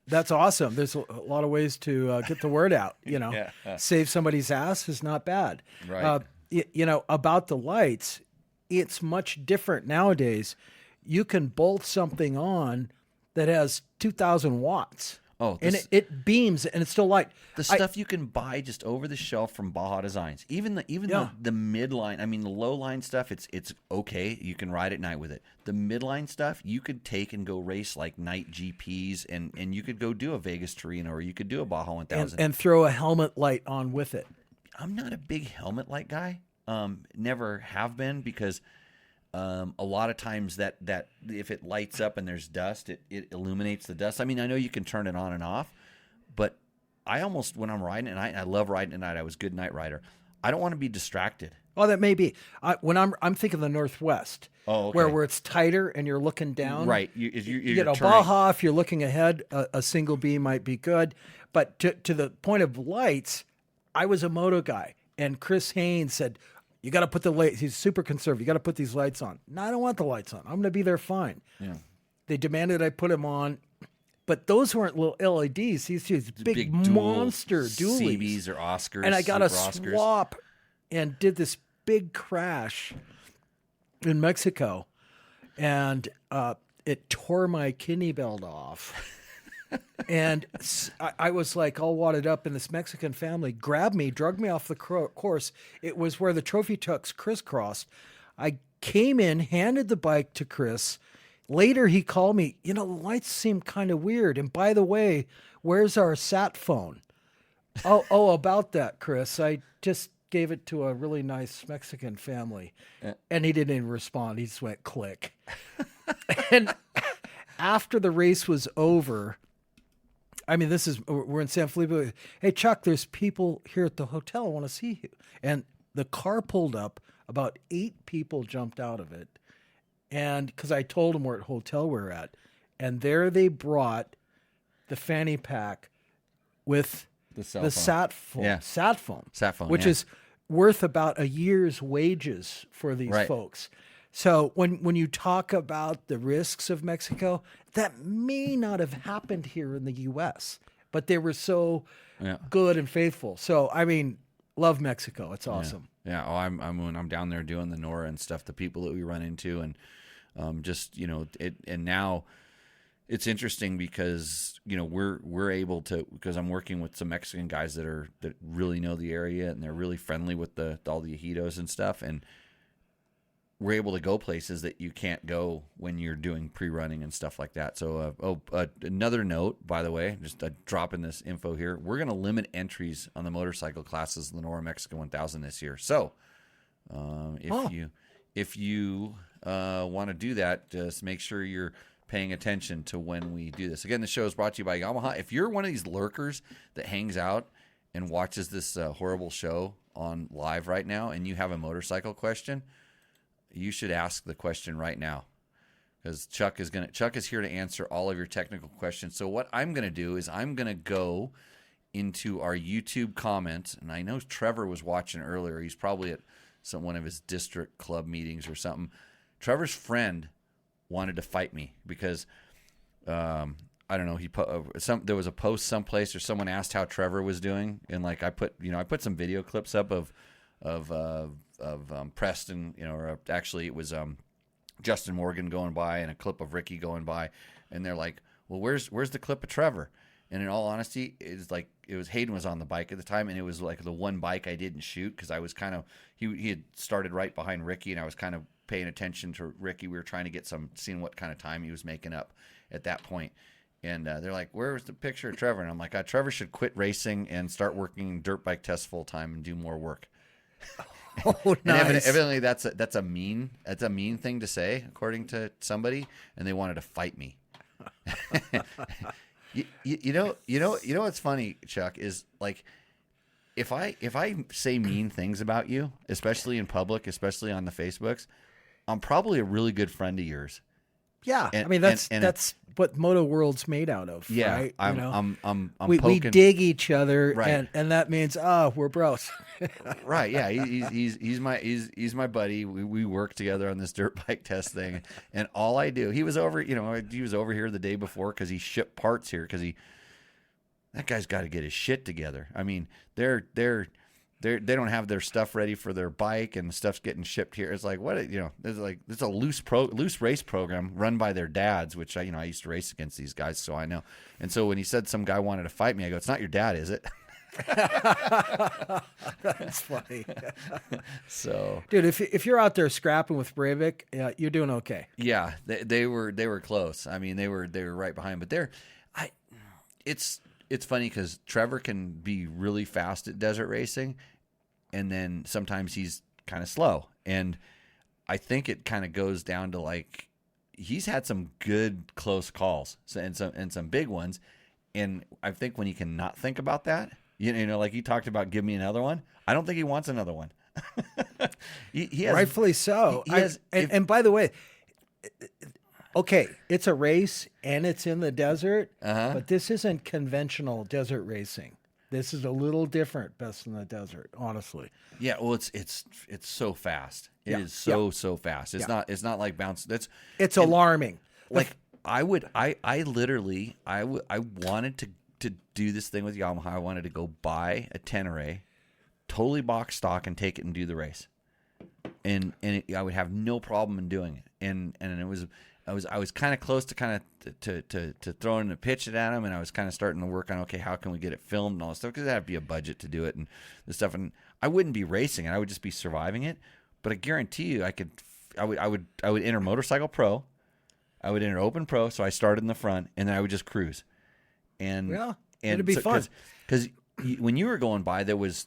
That's awesome. There's a lot of ways to get the word out. Yeah. Save somebody's ass is not bad. Right. About the lights, it's much different nowadays. You can bolt something on that has 2,000 watts. Oh, and it beams and it's still light. The stuff you can buy just over the shelf from Baja Designs, even the midline. I mean, the low line stuff, it's okay. You can ride at night with it. The midline stuff, you could take and go race like night GPs, and you could go do a Vegas Torino, or you could do a Baja 1000 and throw a helmet light on with it. I'm not a big helmet light guy. Never have been, because a lot of times that if it lights up and there's dust, it illuminates the dust. I mean, I know you can turn it on and off, but I almost, when I'm riding at night, and I love riding at night, I was a good night rider, I don't want to be distracted. Oh, that may be. When I'm thinking the Northwest, where it's tighter and you're looking down. Right. You're Baja, if you're looking ahead, a single beam might be good. But to the point of lights, I was a Moto guy, and Chris Haynes said, you got to put the lights. He's super conservative. You got to put these lights on. No, I don't want the lights on. I'm going to be there fine. Yeah. They demanded I put them on, but those weren't little LEDs. These big monster dualies. CBs or Oscars. And I got a Oscars. swap and did this big crash in Mexico, and it tore my kidney belt off. And I was like all wadded up, and this Mexican family grabbed me, dragged me off the course. It was where the trophy trucks crisscrossed. I came in, handed the bike to Chris. Later, he called me, the lights seem kind of weird. And by the way, where's our sat phone? Oh, about that, Chris. I just gave it to a really nice Mexican family. And he didn't even respond. He just went click. And after the race was over, I mean, we're in San Felipe. Hey, Chuck, there's people here at the hotel. I want to see you. And the car pulled up. About 8 people jumped out of it. And because I told them what hotel we're at. And there they brought the fanny pack with the sat phone, which is worth about a year's wages for these folks. So when you talk about the risks of Mexico, that may not have happened here in the U.S., but they were so good and faithful. So, I mean, love Mexico. It's awesome. Yeah. Oh, when I'm down there doing the NORA and stuff, the people that we run into, and and now it's interesting because, we're able to, because I'm working with some Mexican guys that really know the area, and they're really friendly with all the ejidos and stuff. And we're able to go places that you can't go when you're doing pre-running and stuff like that. So, another note, by the way, just dropping this info here, we're going to limit entries on the motorcycle classes in the Lenora Mexican 1000 this year. So, if you want to do that, just make sure you're paying attention to when we do this. Again, the show is brought to you by Yamaha. If you're one of these lurkers that hangs out and watches this horrible show on live right now, and you have a motorcycle question, you should ask the question right now, because Chuck is here to answer all of your technical questions. So what I'm going to do is I'm going to go into our YouTube comments, and I know Trevor was watching earlier. He's probably at one of his district club meetings or something. Trevor's friend wanted to fight me because I don't know. There was a post someplace, or someone asked how Trevor was doing, and like I put some video clips up of Preston, or actually it was Justin Morgan going by, and a clip of Ricky going by, and they're like, well, where's the clip of Trevor? And in all honesty, it was Hayden was on the bike at the time, and it was like the one bike I didn't shoot because I was kind of he had started right behind Ricky, and I was kind of paying attention to Ricky. We were trying to get seeing what kind of time he was making up at that point. And they're like, where was the picture of Trevor? And I'm like, Trevor should quit racing and start working dirt bike tests full time and do more work. Oh, nice. And evidently that's a mean thing to say, according to somebody, and they wanted to fight me. You know what's funny, Chuck, is like if I say mean things about you, especially in public, especially on the Facebooks, I'm probably a really good friend of yours. Yeah, And- I mean and- that's what Moto World's made out of. Yeah, right? I'm we poking. dig each other, Right. and that means we're bros. Right, yeah, he's my buddy. We work together on this dirt bike test thing, and all I do, he was over here the day before because he shipped parts here because that guy's got to get his shit together. I mean, they don't have their stuff ready for their bike, and stuff's getting shipped here. It's like it's a loose race program run by their dads, which I used to race against these guys, so I know. And so when he said some guy wanted to fight me, I go, "It's not your dad, is it?" That's funny. So, Dude, if you're out there scrapping with Breivik, you're doing okay. yeah, they were close. I mean, they were right behind, but it's funny because Trevor can be really fast at desert racing, and then sometimes he's kind of slow. And I think it kind of goes down to like he's had some good close calls and some big ones. And I think when he can not think about that, like he talked about, give me another one. I don't think he wants another one. he has, Rightfully so. He has, and by the way, okay, it's a race and it's in the desert, but this isn't conventional desert racing. This is a little different, best in the desert, honestly. Yeah, well, it's so fast. It is so fast. It's not like bounce. It's alarming. Like I literally wanted to do this thing with Yamaha. I wanted to go buy a Tenere, totally box stock, and take it and do the race. And I would have no problem in doing it. And it was. I was kind of close to throwing a pitch at him, and I was kind of starting to work on, okay, how can we get it filmed and all this stuff, because that'd be a budget to do it and this stuff. And I wouldn't be racing it; I would just be surviving it. But I guarantee you, I would enter Motorcycle Pro, I would enter Open Pro, so I started in the front, and then I would just cruise. And it'd be fun because when you were going by, there was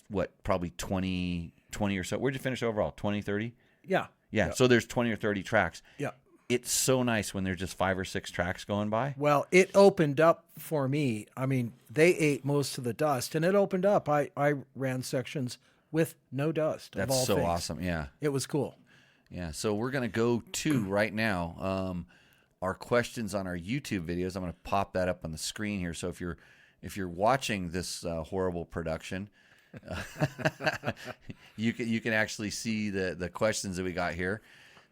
what, probably 20 or so. Where'd you finish overall? 20, 30? Yeah. So there's 20 or 30 tracks. Yeah. It's so nice when there's just 5 or 6 tracks going by. Well, it opened up for me. I mean, they ate most of the dust, and it opened up. I ran sections with no dust. That's of all so things. awesome. Yeah. It was cool. Yeah. So we're going to go to right now our questions on our YouTube videos. I'm going to pop that up on the screen here. So if you're watching this horrible production, you can actually see the questions that we got here.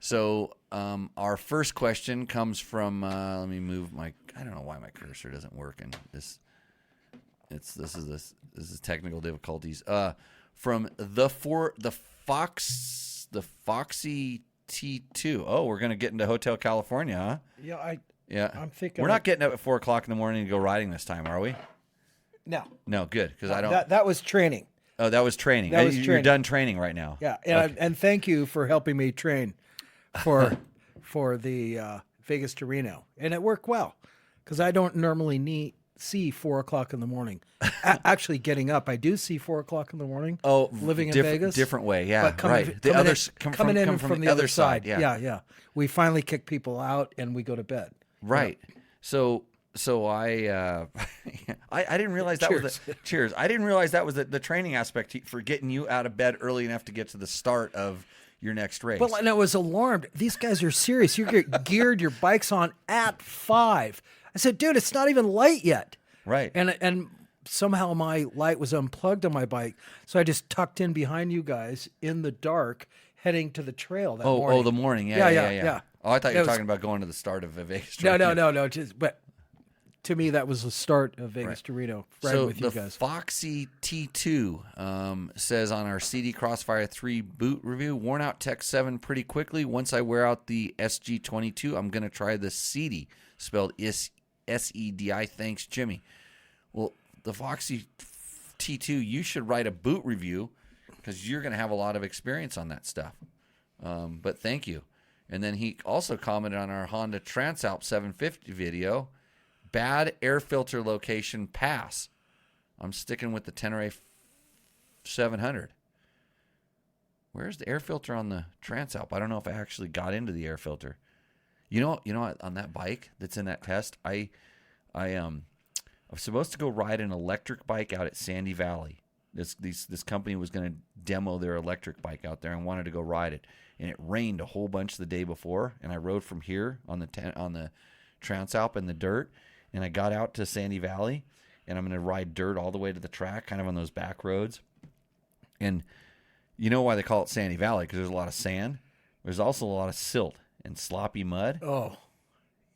So our first question comes from let me move my, I don't know why my cursor doesn't work, and this is technical difficulties. From the Foxy T2. Oh, we're gonna get into Hotel California, huh? Yeah, I'm thinking we're not getting up at 4 o'clock in the morning to go riding this time, are we? No, good, because I don't. That was training. Oh, that was training. That was You're training. done training right now. Yeah, and thank you for helping me train for the Vegas to Reno, and it worked well because I don't normally see 4 o'clock in the morning. Actually, getting up, I do see 4 o'clock in the morning. Oh, living in Vegas, different way, yeah, but right. The others come from the other side. Yeah. We finally kick people out and we go to bed. Right. Yeah. So I didn't realize that was cheers. I didn't realize that was the training aspect for getting you out of bed early enough to get to the start of your next race. But I was alarmed. These guys are serious. You get geared your bikes on at 5. I said, dude, it's not even light yet. Right. And somehow my light was unplugged on my bike, so I just tucked in behind you guys in the dark, heading to the trail that morning. Oh, the morning. Yeah. Oh, I thought you were talking about going to the start of Vegas. No. To me, that was the start of Vegas to Reno, with you guys. So the Foxy T2 says on our CD Crossfire 3 boot review, worn out Tech 7 pretty quickly. Once I wear out the SG22, I'm going to try the CD, spelled SEDI. Thanks, Jimmy. Well, the Foxy T2, you should write a boot review because you're going to have a lot of experience on that stuff. But thank you. And then he also commented on our Honda Transalp 750 video. Bad air filter location pass. I'm sticking with the Tenere 700. Where's the air filter on the Transalp? I don't know if I actually got into the air filter. You know, on that bike that's in that test, I was supposed to go ride an electric bike out at Sandy Valley, This company was going to demo their electric bike out there and wanted to go ride it. And it rained a whole bunch the day before, and I rode from here on the Transalp in the dirt, and I got out to Sandy Valley, and I'm going to ride dirt all the way to the track, kind of on those back roads. And you know why they call it Sandy Valley? Because there's a lot of sand. There's also a lot of silt and sloppy mud. Oh,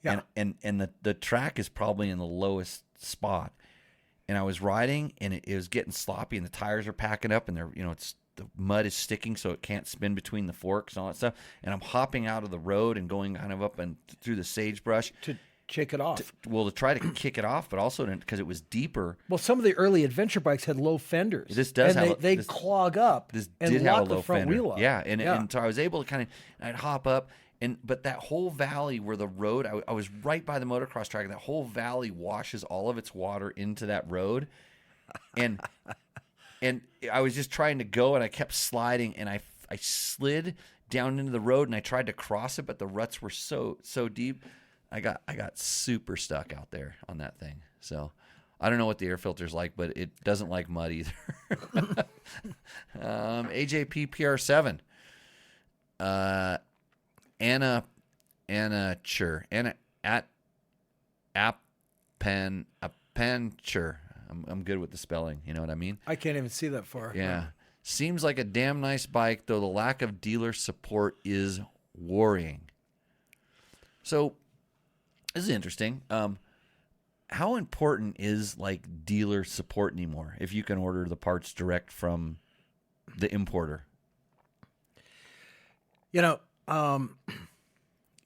yeah. And the track is probably in the lowest spot. And I was riding, and it was getting sloppy, and the tires are packing up, and the mud is sticking, so it can't spin between the forks and all that stuff. And I'm hopping out of the road and going kind of up and through the sagebrush To shake it off. to try to kick it off, but also because it was deeper. Well, some of the early adventure bikes had low fenders. This does and have they this clog up. This and did have lock a low the front fender. wheel up. Yeah, and so I was able to I'd hop up, but that whole valley where the road, I was right by the motocross track, and that whole valley washes all of its water into that road, and I was just trying to go, and I kept sliding, and I slid down into the road, and I tried to cross it, but the ruts were so deep. I got super stuck out there on that thing. So I don't know what the air filter's like, but it doesn't like mud either. AJP PR7. Appenture. I'm good with the spelling. You know what I mean? I can't even see that far. Yeah. Seems like a damn nice bike, though the lack of dealer support is worrying. So this is interesting. How important is like dealer support anymore if you can order the parts direct from the importer?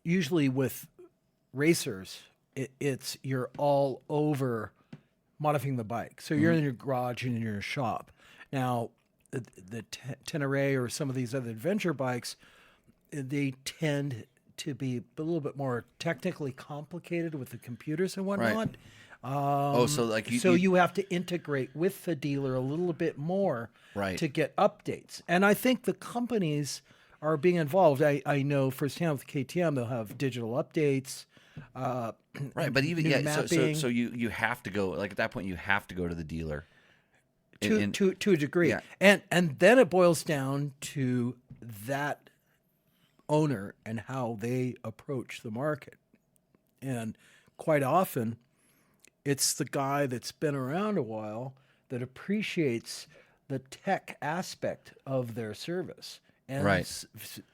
Usually with racers, it's you're all over modifying the bike. So you're in your garage and in your shop. Now, the Tenere or some of these other adventure bikes, they tend to be a little bit more technically complicated with the computers and whatnot. Right. So you have to integrate with the dealer a little bit more Right. to get updates. And I think the companies are being involved. I know firsthand with KTM, they'll have digital updates. Right, but even new mapping. so you have to go, like at that point you have to go to the dealer. To a degree. Yeah. And then it boils down to that owner and how they approach the market. And quite often, it's the guy that's been around a while that appreciates the tech aspect of their service. And Right.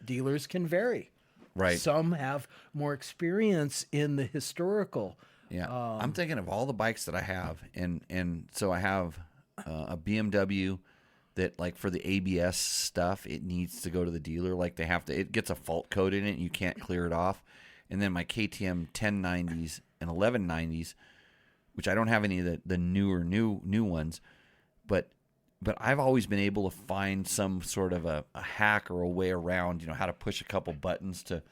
Dealers can vary. Right. Some have more experience in the historical. Yeah, I'm thinking of all the bikes that I have, and so I have a BMW that, like, for the ABS stuff, it needs to go to the dealer. Like, it gets a fault code in it, and you can't clear it off. And then my KTM 1090s and 1190s, which I don't have any of the newer new ones, but I've always been able to find some sort of a hack or a way around, how to push a couple buttons to.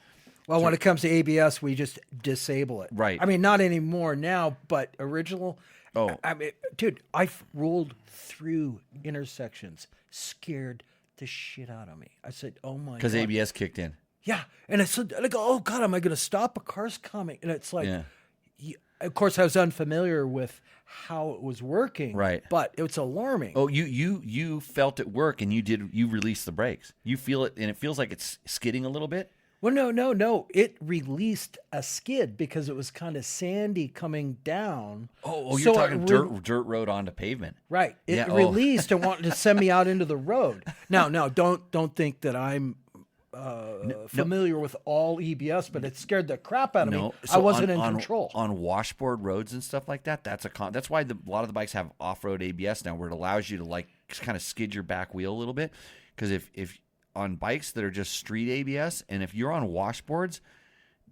Well, when it comes to ABS, we just disable it. Right. I mean, not anymore now, but original. Oh. I mean, dude, I've rolled through intersections, scared the shit out of me. I said, "Oh my god!" Because ABS kicked in. Yeah, and I said, "I go, oh god, am I going to stop? A car's coming!" And it's like, Yeah. of course, I was unfamiliar with how it was working. Right. But it's alarming. Oh, you felt it work, and you released the brakes. You feel it, and it feels like it's skidding a little bit. Well, no. It released a skid because it was kind of sandy coming down. Oh, So you're talking it dirt road onto pavement. Right. It Yeah, released and wanted to send me out into the road. Now, don't think that I'm familiar with all EBS, but it scared the crap out of me. No, I wasn't in control. On washboard roads and stuff like that. That's why a lot of the bikes have off-road ABS now, where it allows you to like kind of skid your back wheel a little bit. Because if on bikes that are just street ABS, and if you're on washboards,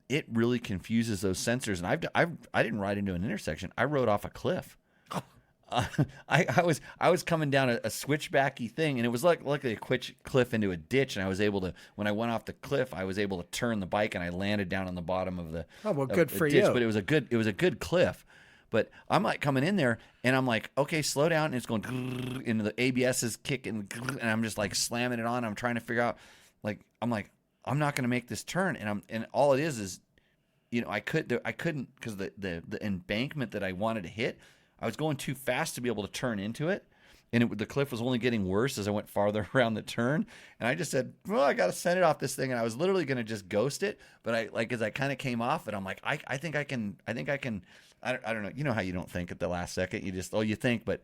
it really confuses those sensors. And I didn't ride into an intersection. I rode off a cliff. I was coming down a switchbacky thing, and it was like a cliff into a ditch, and I was able to, when I went off the cliff, I was able to turn the bike, and I landed down on the bottom of the good for ditch. you. But it was a good cliff. But I'm like coming in there, and I'm like, okay, slow down, and it's going, and the ABS is kicking, and I'm just like slamming it on. I'm trying to figure out, I'm not going to make this turn, and all it is, I couldn't because the embankment that I wanted to hit, I was going too fast to be able to turn into it, and the cliff was only getting worse as I went farther around the turn. And I just said, well, I got to send it off this thing. And I was literally going to just ghost it. But as I kind of came off it, I'm like, I think I can, I don't know. You know how you don't think at the last second, you just, you think, but.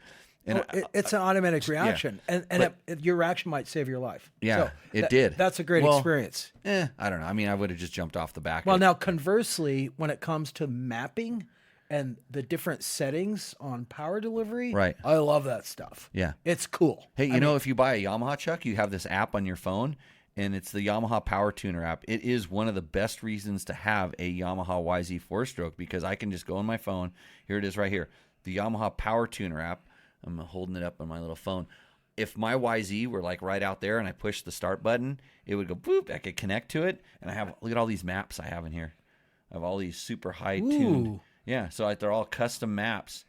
And it's an automatic reaction, and your reaction might save your life. Yeah, it did. That's a great experience. I don't know. I mean, I would have just jumped off the back. Well, now conversely, when it comes to mapping and the different settings on power delivery, right? I love that stuff. Yeah, it's cool. Hey, you know, if you buy a Yamaha, Chuck, you have this app on your phone, and it's the Yamaha Power Tuner app. It is one of the best reasons to have a Yamaha YZ 4-stroke because I can just go on my phone. Here it is right here, the Yamaha Power Tuner app. I'm holding it up on my little phone. If my YZ were like right out there and I pushed the start button, it would go boop. I could connect to it, and look at all these maps I have in here. I have all these super high tuned. Yeah, so they're all custom maps.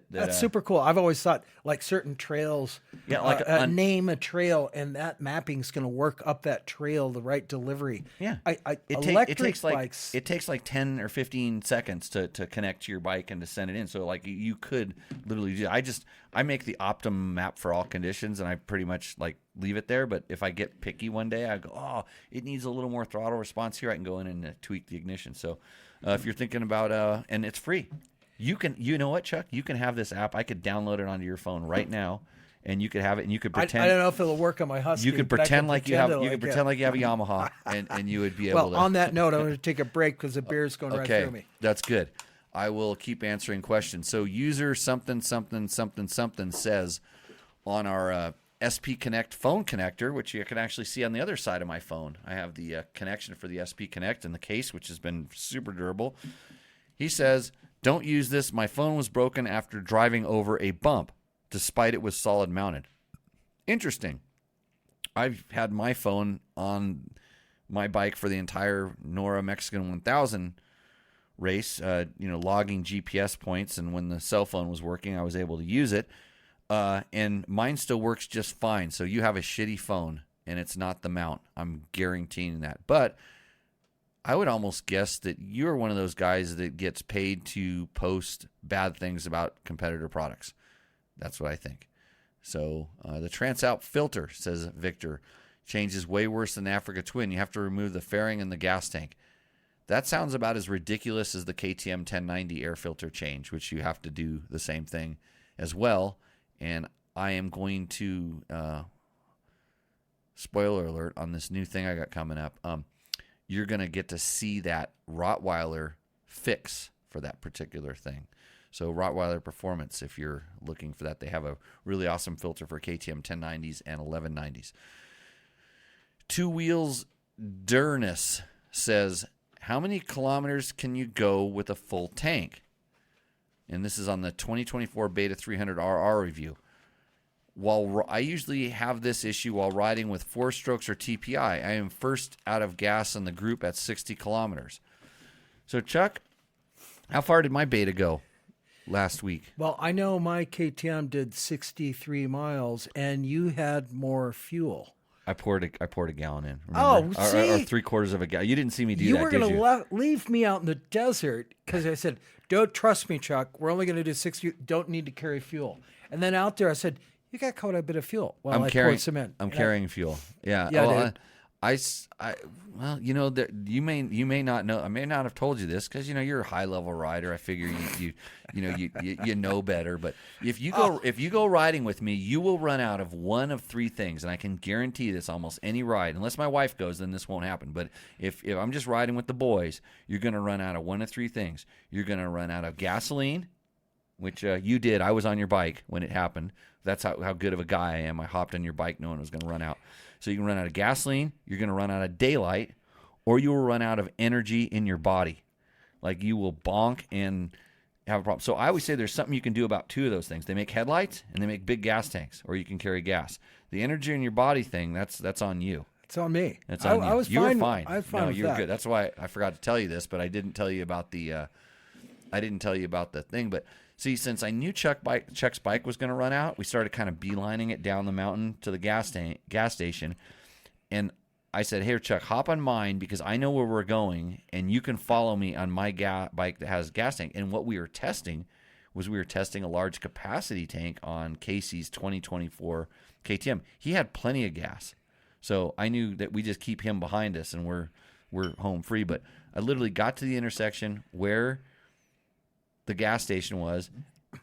That's super cool. I've always thought like certain trails, name a trail, and that mapping's going to work up that trail, the right delivery. Yeah, it takes like 10 or 15 seconds to connect to your bike and to send it in. So like you could literally do. I make the optimum map for all conditions, and I pretty much like leave it there. But if I get picky one day, I go, it needs a little more throttle response here. I can go in and tweak the ignition. So if you're thinking about and it's free. You know what, Chuck? You can have this app. I could download it onto your phone right now, and you could have it, and you could pretend. I don't know if it'll work on my Husky. You could pretend like you have. You could pretend like you have a Yamaha, and you would be able to. Well, on that note, I'm going to take a break because the beer's going right through me. That's good. I will keep answering questions. So, user something says on our SP Connect phone connector, which you can actually see on the other side of my phone. I have the connection for the SP Connect in the case, which has been super durable. He says, don't use this. My phone was broken after driving over a bump, despite it was solid mounted. Interesting. I've had my phone on my bike for the entire Nora Mexican 1000 race, logging GPS points. And when the cell phone was working, I was able to use it. And mine still works just fine. So you have a shitty phone, and it's not the mount. I'm guaranteeing that. But I would almost guess that you're one of those guys that gets paid to post bad things about competitor products. That's what I think. So the Transalp filter, says Victor, changes way worse than the Africa Twin. You have to remove the fairing and the gas tank. That sounds about as ridiculous as the KTM 1090 air filter change, which you have to do the same thing as well. And I am going to, spoiler alert on this new thing I got coming up, you're going to get to see that Rottweiler fix for that particular thing. So Rottweiler Performance, if you're looking for that, they have a really awesome filter for KTM 1090s and 1190s. Two Wheels Durness says, how many kilometers can you go with a full tank? And this is on the 2024 Beta 300RR review. While I usually have this issue while riding with 4-strokes or TPI, I am first out of gas in the group at 60 kilometers. So, Chuck, how far did my Beta go last week? Well, I know my KTM did 63 miles, and you had more fuel. I poured a gallon in. Remember? Or 3/4 of a gallon. You didn't see me do that, You were going to leave me out in the desert because I said, don't trust me, Chuck. We're only going to do 60. Don't need to carry fuel. And then out there, I said, you got quite a bit of fuel. Well, I poured cement. I'm carrying fuel. Yeah. Yeah, well, you may not know. I may not have told you this because you're a high level rider. I figure you know better. But if you go riding with me, you will run out of one of three things, and I can guarantee this almost any ride. Unless my wife goes, then this won't happen. But if I'm just riding with the boys, you're going to run out of one of three things. You're going to run out of gasoline, which you did. I was on your bike when it happened. That's how good of a guy I am. I hopped on your bike knowing it was going to run out. So you can run out of gasoline, you're going to run out of daylight, or you will run out of energy in your body. Like you will bonk and have a problem. So I always say there's something you can do about two of those things. They make headlights and they make big gas tanks, or you can carry gas. The energy in your body thing, that's on you. It's on me. That's on you. I was you fine. were fine. I was fine. No, with you were that. good. That's why I forgot to tell you this, but I didn't tell you about the thing. But see, since I knew Chuck's bike was going to run out, we started kind of beelining it down the mountain to the gas station. And I said, "Here, Chuck, hop on mine because I know where we're going, and you can follow me on my bike that has gas tank." And what we were testing was we were testing a large capacity tank on Casey's 2024 KTM. He had plenty of gas. So I knew that we just keep him behind us and we're home free. But I literally got to the intersection where the gas station was,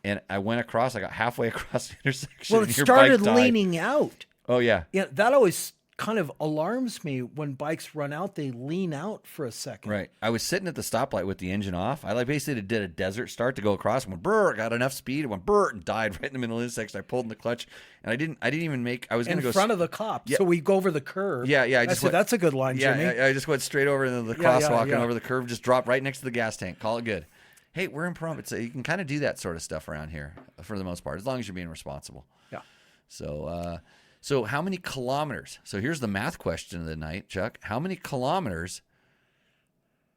and I went across. I got halfway across the intersection. Well, it and your started bike died. leaning out. Oh, yeah. Yeah, that always kind of alarms me when bikes run out. They lean out for a second. Right. I was sitting at the stoplight with the engine off. I basically did a desert start to go across. Went brr, got enough speed. Went brr, and died right in the middle of the intersection. I pulled in the clutch, and I didn't even make. I was going to go in front of the cop. Yeah. So we go over the curve. Yeah. I just went, that's a good line, Jimmy. Yeah, I just went straight over into the crosswalk and over the curve. Just dropped right next to the gas tank. Call it good. Hey, we're in Pahrump. So you can kind of do that sort of stuff around here for the most part, as long as you're being responsible. Yeah. So how many kilometers? So here's the math question of the night, Chuck. How many kilometers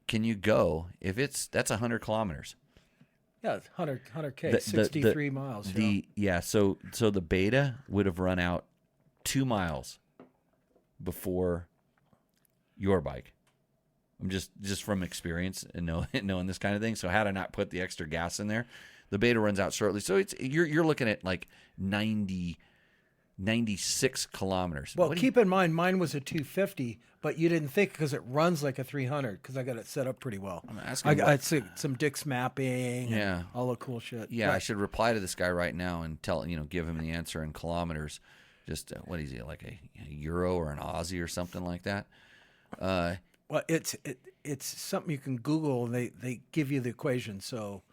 can you go if that's 100 kilometers? Yeah, 100K, 63 miles. So the beta would have run out 2 miles before your bike. I'm just from experience and knowing this kind of thing. So had I not put the extra gas in there, the beta runs out shortly. So you're looking at like 96 kilometers. Well, keep in mind, mine was a 250, but you didn't think because it runs like a 300 because I got it set up pretty well. I got some Dix mapping, and all the cool shit. Yeah, I should reply to this guy right now and give him the answer in kilometers. Just what is he, like a euro or an Aussie or something like that? Well, it's something you can Google, and they give you the equation. So,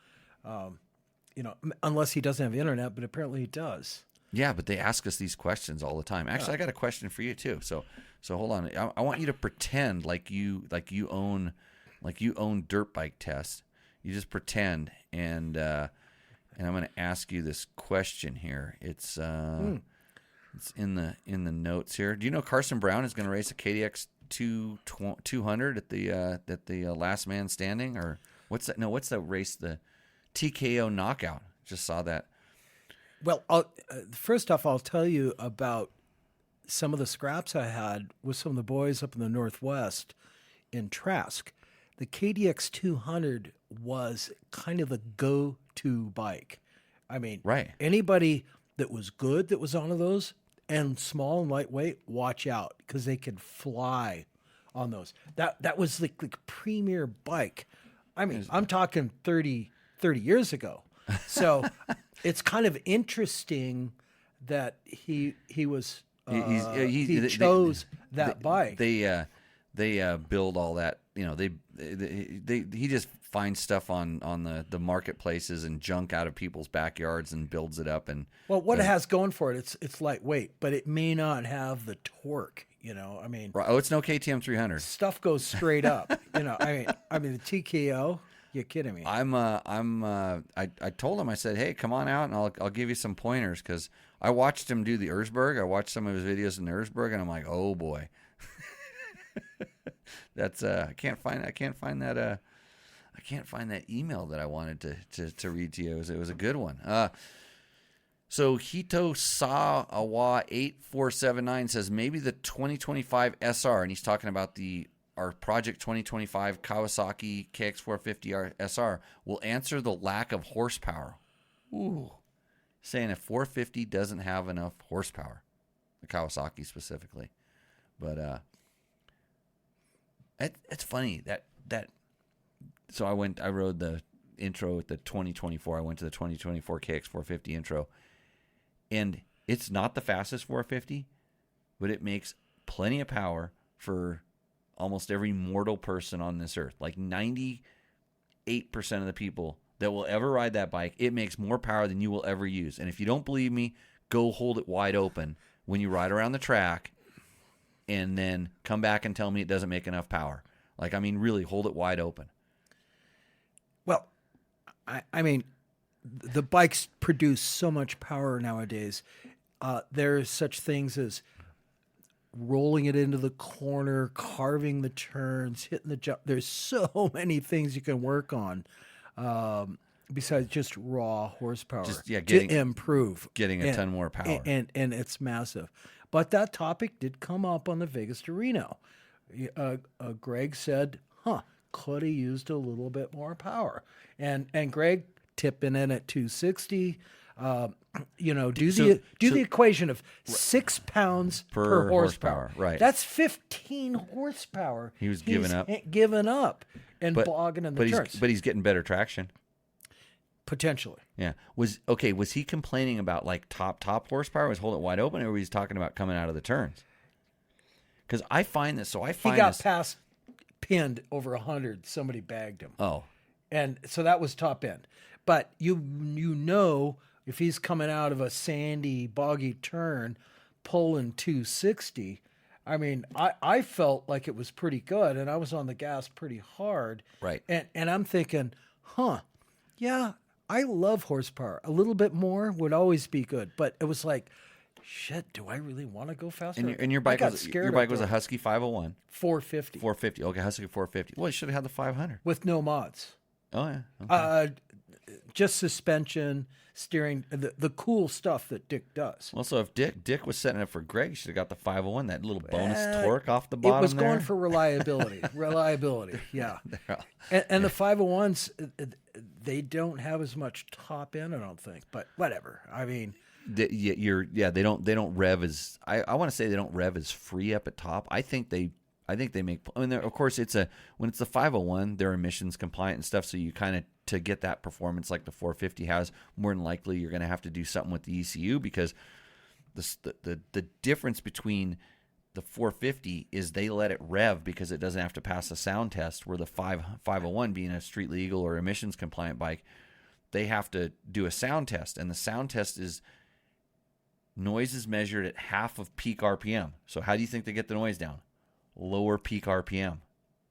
unless he doesn't have internet, but apparently he does. Yeah, but they ask us these questions all the time. Actually, I got a question for you too. So hold on. I want you to pretend like you own dirt bike tests. You just pretend, and I'm going to ask you this question here. It's in the notes here. Do you know Carson Brown is going to race a KDX 200 at the last man standing, or what's that? No, what's that race? The TKO knockout. Just saw that. Well, first off, I'll tell you about some of the scraps I had with some of the boys up in the Northwest in Trask. The KDX 200 was kind of the go-to bike. I mean, anybody that was good that was on those and small and lightweight, watch out because they could fly on those. That was the premier bike. I mean, I'm talking 30 years ago. So it's kind of interesting that he chose that bike. They build all that. He just finds stuff on the marketplaces and junk out of people's backyards and builds it up. And what it has going for it, it's lightweight, but it may not have the torque. I mean, it's no KTM 300. Stuff goes straight up. I mean the TKO. You're kidding me. I told him, I said, hey, come on out and I'll give you some pointers, because I watched him do the Erzberg. I watched some of his videos in the Erzberg, and I'm like, oh boy, that's I can't find that email that I wanted to read to you. It was a good one. So Hito Sawa 8479 says maybe the 2025 SR, and he's talking about our Project 2025 Kawasaki KX450 SR will answer the lack of horsepower. Ooh. Saying a 450 doesn't have enough horsepower, the Kawasaki specifically. But it's funny that so I rode the intro at the 2024. I went to the 2024 KX450 intro, and it's not the fastest 450, but it makes plenty of power for almost every mortal person on this earth. Like 98% of the people that will ever ride that bike, it makes more power than you will ever use. And if you don't believe me, go hold it wide open when you ride around the track, and then come back and tell me it doesn't make enough power. Like, I mean, really hold it wide open. Well, I mean, the bikes produce so much power nowadays. There's such things as rolling it into the corner, carving the turns, hitting the jump. There's so many things you can work on besides just raw horsepower to improve. Getting a ton more power. And it's massive. But that topic did come up on the Vegas to Reno. Greg said, could have used a little bit more power. And Greg tipping in at 260. Do So- the equation of 6 pounds per horsepower. right. That's 15 horsepower. He was giving up. Giving up and bogging in the turns. But he's getting better traction. Potentially. Yeah. Was he complaining about like top horsepower? Was holding it wide open, or was he talking about coming out of the turns? Because I find this. So I find he got this, past pinned over 100. Somebody bagged him. Oh. And so that was top end. But you know if he's coming out of a sandy, boggy turn, pulling 260, I mean, I felt like it was pretty good, and I was on the gas pretty hard. Right. And I'm thinking, yeah, I love horsepower. A little bit more would always be good. But it was like, shit, do I really want to go faster? And your bike was a Husky 501. 450. 450. Okay, Husky 450. Well, you should have had the 500. With no mods. Oh, yeah. Okay. Just suspension, steering, the cool stuff that Dick does. Well, so if Dick was setting up for Greg, you should have got the 501, that little bonus torque off the bottom. It was there. going for reliability. Yeah. And the 501s, they don't have as much top end, I don't think. But whatever. I mean, they don't rev as I want to say they don't rev as free up at top. I think they make. I mean, of course, when it's the 501, they're emissions compliant and stuff. So you kind of, to get that performance like the 450 has, more than likely you're going to have to do something with the ECU, because the difference between the 450 is they let it rev because it doesn't have to pass a sound test, where the 501, being a street legal or emissions compliant bike, they have to do a sound test, and the sound test is noise is measured at half of peak RPM. So how do you think they get the noise down? Lower peak RPM,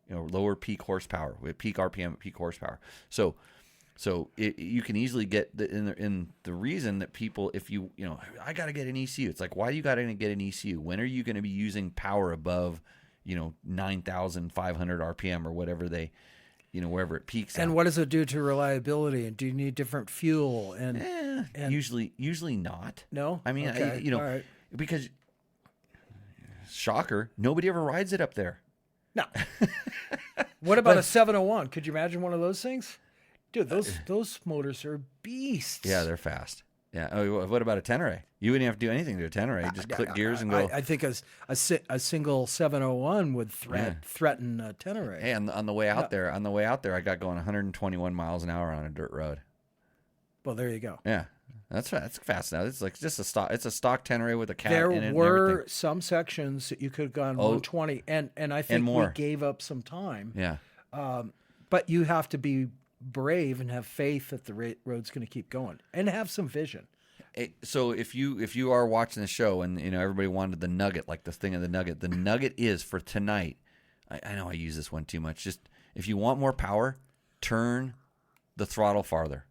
lower peak horsepower, with peak RPM at peak horsepower. So you can easily get in the reason that people, if I got to get an ECU. It's like, why do you got to get an ECU? When are you going to be using power above, 9,500 RPM or whatever wherever it peaks? And what does it do to reliability? And do you need different fuel? And usually not. No. I mean, okay. All right. Because shocker, nobody ever rides it up there. No. What about a 701? Could you imagine one of those things? Dude, those motors are beasts. Yeah, they're fast. Yeah. Oh, what about a Tenere? You wouldn't have to do anything to a Tenere. Just click gears and go. I think a single 701 would threaten a Tenere. Hey, on the way out there, I got going 121 miles an hour on a dirt road. Well, there you go. Yeah. That's fast now. It's like just a stock. It's a stock Tenere with a cat in it. There were some sections that you could have gone 120, and I think we gave up some time. Yeah. But you have to be brave and have faith that the road's going to keep going, and have some vision. So if you are watching the show, and everybody wanted the nugget, like this thing of the nugget is for tonight. I know I use this one too much. Just if you want more power, turn the throttle farther.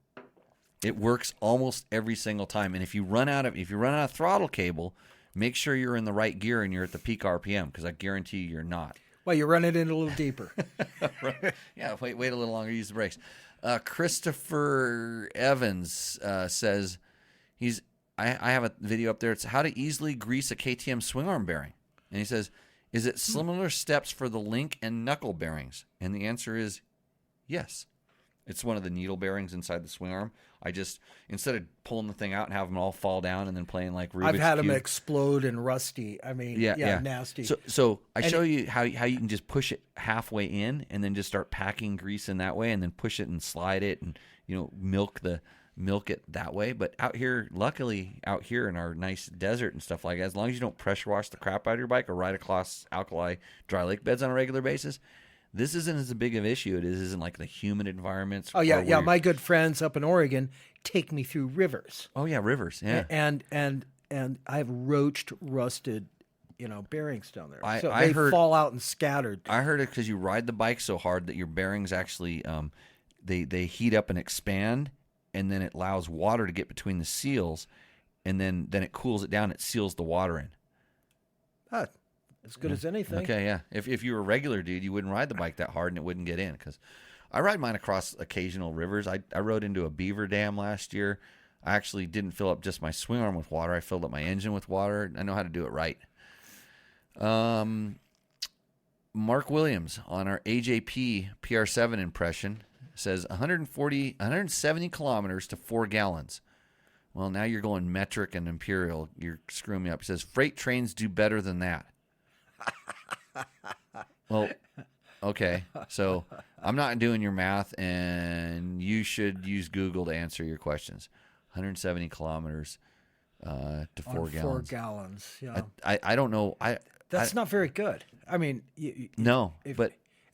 It works almost every single time. And if you run out of throttle cable, make sure you're in the right gear and you're at the peak RPM, because I guarantee you're not. Well, you run it in a little deeper. Right. Yeah, wait a little longer, use the brakes. Christopher Evans says I have a video up there. It's how to easily grease a KTM swing arm bearing. And he says, is it similar steps for the link and knuckle bearings? And the answer is yes. It's one of the needle bearings inside the swing arm. I just, instead of pulling the thing out and have them all fall down and then playing like Rubik's I've had Cube, them explode and rusty. I mean, nasty. So I show you how you can just push it halfway in and then just start packing grease in that way, and then push it and slide it and milk it that way. But luckily out here in our nice desert and stuff like that, as long as you don't pressure wash the crap out of your bike or ride across alkali dry lake beds on a regular basis, this isn't as big of an issue. It isn't like the humid environments. Oh yeah. My good friends up in Oregon take me through rivers. Oh yeah, rivers. Yeah. And I've rusted, bearings down there. I they heard, fall out and scattered. I heard it because you ride the bike so hard that your bearings actually they heat up and expand, and then it allows water to get between the seals, and then it cools it down. It seals the water in. As good as anything. Okay, yeah. If you were a regular dude, you wouldn't ride the bike that hard and it wouldn't get in. Because I ride mine across occasional rivers. I rode into a beaver dam last year. I actually didn't fill up just my swing arm with water. I filled up my engine with water. I know how to do it right. Mark Williams on our AJP PR7 impression says 170 kilometers to 4 gallons. Well, now you're going metric and imperial. You're screwing me up. He says freight trains do better than that. Well, okay. So I'm not doing your math, and you should use Google to answer your questions. 170 kilometers to 4 gallons. 4 gallons, yeah. I don't know. That's not very good. I mean, if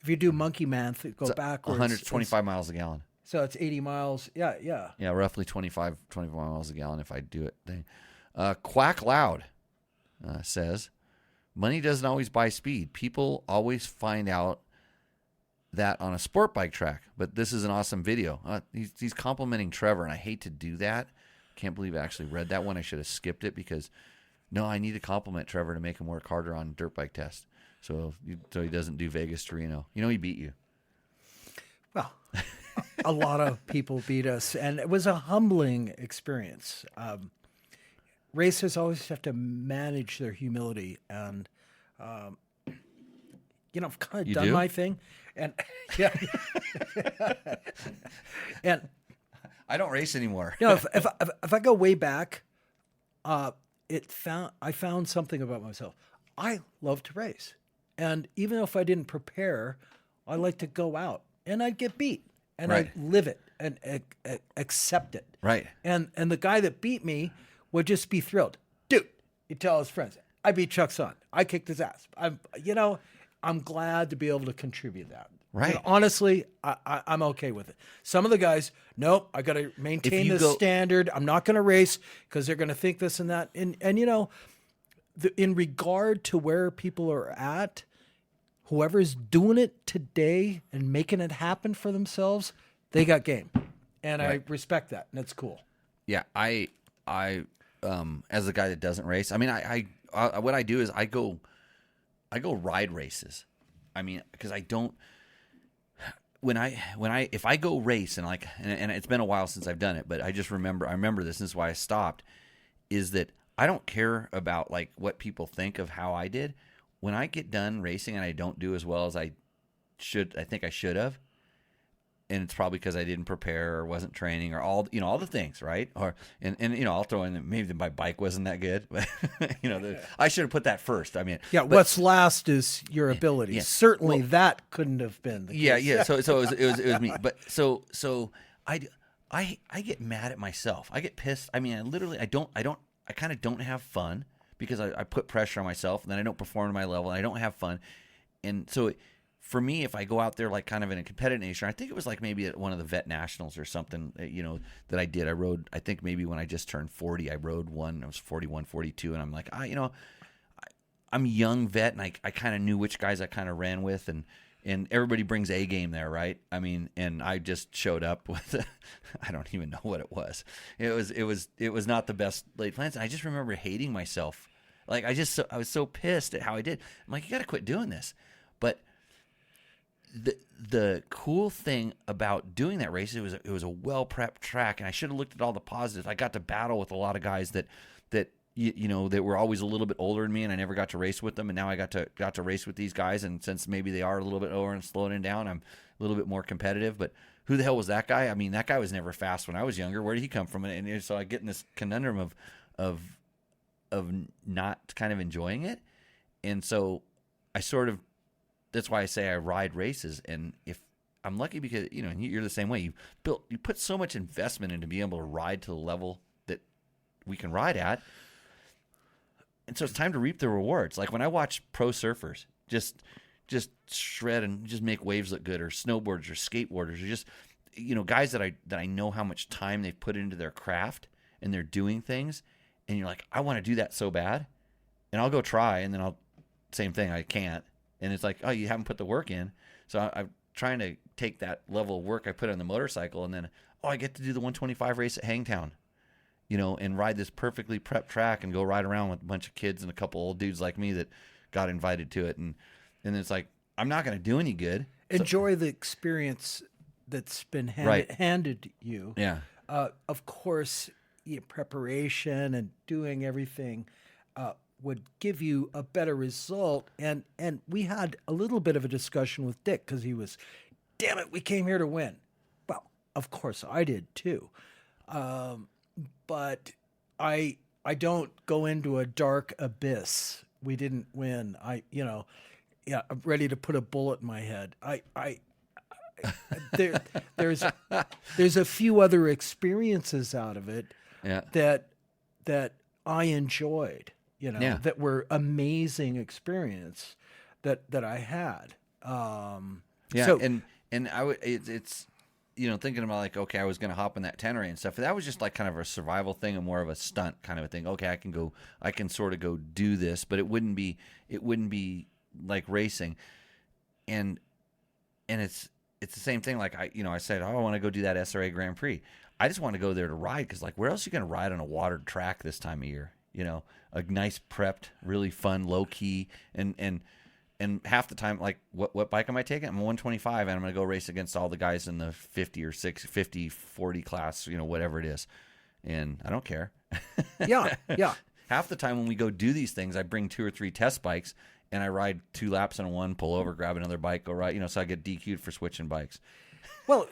you do monkey math, go backwards. 125 miles a gallon. So it's 80 miles. Yeah. Yeah, roughly 25 miles a gallon if I do it. Quack Loud says, money doesn't always buy speed. People always find out that on a sport bike track. But this is an awesome video. He's complimenting Trevor, and I hate to do that. Can't believe I actually read that one. I should have skipped it because, no, I need to compliment Trevor to make him work harder on dirt bike test. So he doesn't do Vegas to Reno. He beat you. Well, a lot of people beat us, and it was a humbling experience. Racers always have to manage their humility, and I've kind of done my thing, and yeah, and I don't race anymore. If I go way back, I found something about myself. I love to race, and even if I didn't prepare, I like to go out, and I'd get beat. And right. I live it and accept it. Right. And the guy that beat me would just be thrilled. Dude, he'd tell his friends, I beat Chuck's son. I kicked his ass. I'm glad to be able to contribute that. Right. Honestly, I'm okay with it. Some of the guys, nope, I got to maintain the standard. I'm not going to race because they're going to think this and that. And in regard to where people are at, whoever's doing it today and making it happen for themselves, they got game. And right. I respect that, and it's cool. Yeah, I as a guy that doesn't race, I mean, I what I do is I go ride races. I mean, because I don't if I go race and and it's been a while since I've done it, but I remember this, and this is why I stopped, is that I don't care about what people think of how I did. When I get done racing and I don't do as well as I think I should have, and it's probably because I didn't prepare or wasn't training or all the things, right? Or and I'll throw in that maybe my bike wasn't that good, but I should have put that first. I mean, what's last is your ability. Yeah. Certainly, that couldn't have been the case. Yeah. So it was me, but so I get mad at myself. I get pissed. I mean, I kind of don't have fun. Because I put pressure on myself, and then I don't perform to my level, and I don't have fun. And so for me, if I go out there kind of in a competitive nature, I think it was maybe at one of the vet nationals or something, that I did. I rode, I think maybe when I just turned 40, I rode one. I was 41, 42, and I'm like, I'm a young vet, and I kind of knew which guys I kind of ran with, and everybody brings A game there, right? I mean, and I just showed up with I don't even know what it was. It was not the best laid plans. And I just remember hating myself. I was so pissed at how I did. I'm like, you got to quit doing this. But the cool thing about doing that race, it was a well prepped track, and I should have looked at all the positives. I got to battle with a lot of guys that were always a little bit older than me, and I never got to race with them. And now I got to race with these guys, and since maybe they are a little bit older and slowing down, I'm a little bit more competitive. But who the hell was that guy? I mean, that guy was never fast when I was younger. Where did he come from? And so I get in this conundrum of not kind of enjoying it. And so I that's why I say I ride races. And if I'm lucky, because and you're the same way, you put so much investment into being able to ride to the level that we can ride at. And so it's time to reap the rewards. Like when I watch pro surfers just shred and just make waves look good, or snowboarders or skateboarders, or just guys that I know how much time they've put into their craft and they're doing things, and you're like, I want to do that so bad, and I'll go try, and then same thing, I can't, and it's like, oh, you haven't put the work in. So I'm trying to take that level of work I put on the motorcycle, and then I get to do the 125 race at Hangtown. And ride this perfectly prepped track and go ride around with a bunch of kids and a couple old dudes like me that got invited to it. And it's like, I'm not going to do any good. Enjoy the experience that's been handed you. Yeah. Of course, preparation and doing everything would give you a better result. And we had a little bit of a discussion with Dick because he was, damn it, we came here to win. of course I did too. But I don't go into a dark abyss. We didn't win. I'm ready to put a bullet in my head. There's a few other experiences out of it Yeah. that I enjoyed, Yeah. that were amazing experience that I had. Yeah, So and it's thinking about like, okay, I was going to hop in that Tenere and stuff. That was just like kind of a survival thing and more of a stunt kind of a thing. Okay, I can sort of go do this, but it wouldn't be like racing. And it's the same thing. Like I said, I want to go do that SRA Grand Prix. I just want to go there to ride because like where else are you going to ride on a watered track this time of year? A nice prepped, really fun, low key, and half the time, like, what bike am I taking? I'm a 125, and I'm going to go race against all the guys in the 50 or 40 class, whatever it is. And I don't care. yeah. Half the time when we go do these things, I bring 2 or 3 test bikes, and I ride 2 laps on one, pull over, grab another bike, go ride, so I get DQ'd for switching bikes. Well,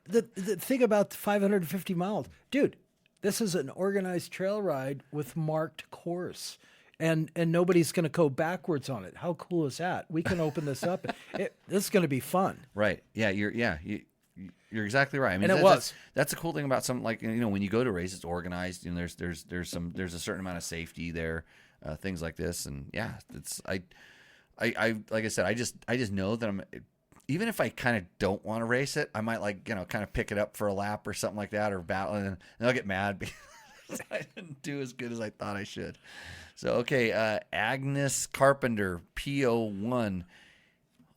the thing about 550 miles, dude, this is an organized trail ride with marked course. And nobody's going to go backwards on it. How cool is that? We can open this up. This is going to be fun. Right. Yeah. You're exactly right. I mean, And it was. That's the cool thing about something like when you go to race, it's organized. There's a certain amount of safety there, things like this, and yeah, I like I said, I just know that I'm. Even if I kind of don't want to race it, I might kind of pick it up for a lap or something like that, or battle, and I'll get mad because I didn't do as good as I thought I should. So, okay, Agnes Carpenter, PO1,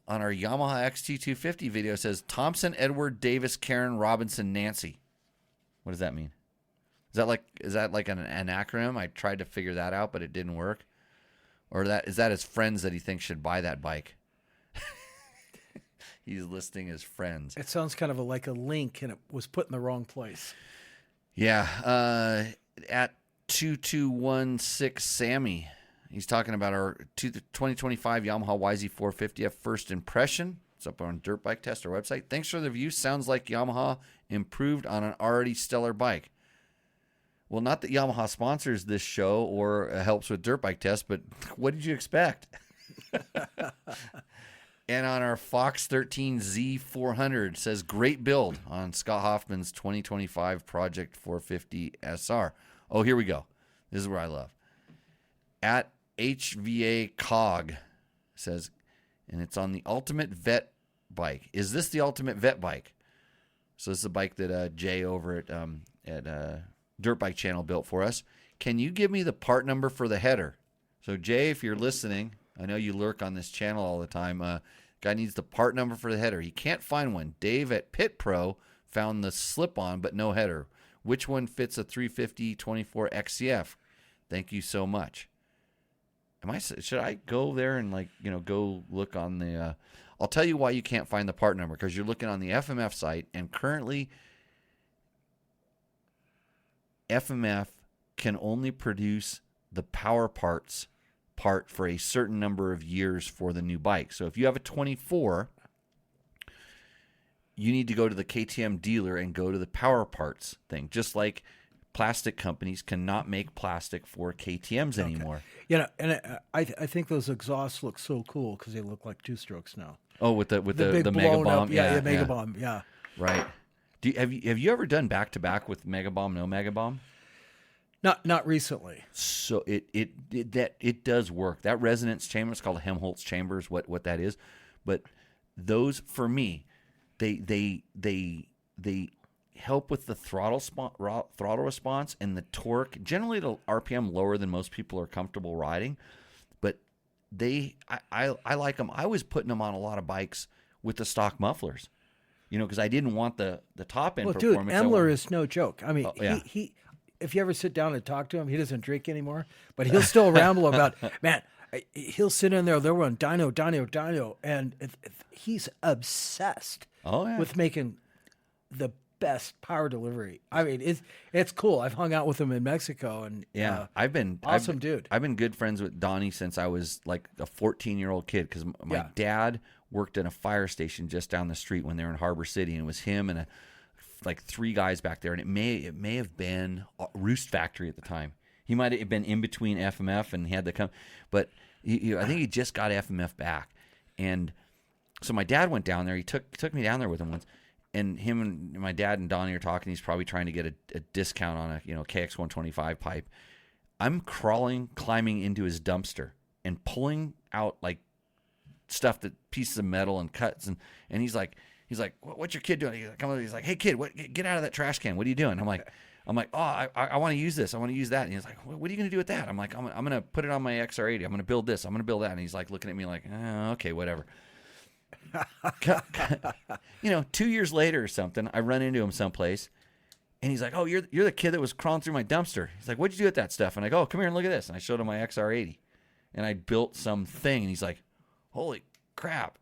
on our Yamaha XT250 video says, Thompson, Edward, Davis, Karen, Robinson, Nancy. What does that mean? Is that like an acronym? I tried to figure that out, but it didn't work. Or is that his friends that he thinks should buy that bike? He's listing his friends. It sounds kind of like a link, and it was put in the wrong place. Yeah, at 2216 Sammy. He's talking about our 2025 Yamaha YZ450F first impression. It's up on Dirt Bike Test, our website. Thanks for the review. Sounds like Yamaha improved on an already stellar bike. Well, not that Yamaha sponsors this show or helps with Dirt Bike Test, but what did you expect? And on our Fox 13 Z400 says, great build on Scott Hoffman's 2025 Project 450 SR. Oh, here we go. This is where I love. At HVA Cog says, and it's on the Ultimate Vet bike. Is this the Ultimate Vet bike? So this is a bike that Jay over at Dirt Bike Channel built for us. Can you give me the part number for the header? So Jay, if you're listening, I know you lurk on this channel all the time. Guy needs the part number for the header. He can't find one. Dave at Pit Pro found the slip-on but no header. Which one fits a 350 24 XCF? Thank you so much. Should I go there and go look on the? I'll tell you why you can't find the part number, because you're looking on the FMF site, and currently FMF can only produce the power parts part for a certain number of years for the new bike. So if you have a 24, you need to go to the KTM dealer and go to the power parts thing, just like plastic companies cannot make plastic for KTMs anymore. And I think those exhausts look so cool because they look like two-strokes now. Oh, with the big Mega Bomb, yeah, Mega Bomb, yeah. Right. Have you ever done back-to-back with Mega Bomb, no Mega Bomb? Not recently. So it does work. That resonance chamber, it's called a Helmholtz chamber, is what that is. But those, for me, they help with the throttle response and the torque. Generally, the RPM lower than most people are comfortable riding, but I like them. I was putting them on a lot of bikes with the stock mufflers, because I didn't want the top end performance. Dude, Emler is no joke. I mean, yeah. he if you ever sit down and talk to him, he doesn't drink anymore, but he'll still ramble about, man, he'll sit in there, they'll run dyno, and he's obsessed with making the best power delivery. I mean, it's cool. I've hung out with him in Mexico, and I've been dude. I've been good friends with Donnie since I was like a 14-year-old kid, because my dad worked in a fire station just down the street when they were in Harbor City, and it was him and a like 3 guys back there, and it may have been Roost Factory at the time. He might have been in between FMF and he had to come, but I think he just got FMF back, and so my dad went down there. He took me down there with him once, and him and my dad and Donnie are talking. He's probably trying to get a discount on a KX 125 pipe. I'm climbing into his dumpster and pulling out like stuff, that pieces of metal and cuts, and he's like, what's your kid doing? He's like, hey kid, get out of that trash can. What are you doing? I'm like, oh, I want to use this. I want to use that. And he's like, what are you going to do with that? I'm like, I'm going to put it on my XR80. I'm going to build this. I'm going to build that. And he's like looking at me like, okay, whatever. 2 years later or something, I run into him someplace, and he's like, oh, you're the kid that was crawling through my dumpster. He's like, what'd you do with that stuff? And I go, oh, come here and look at this. And I showed him my XR80, and I built something. And he's like, holy crap.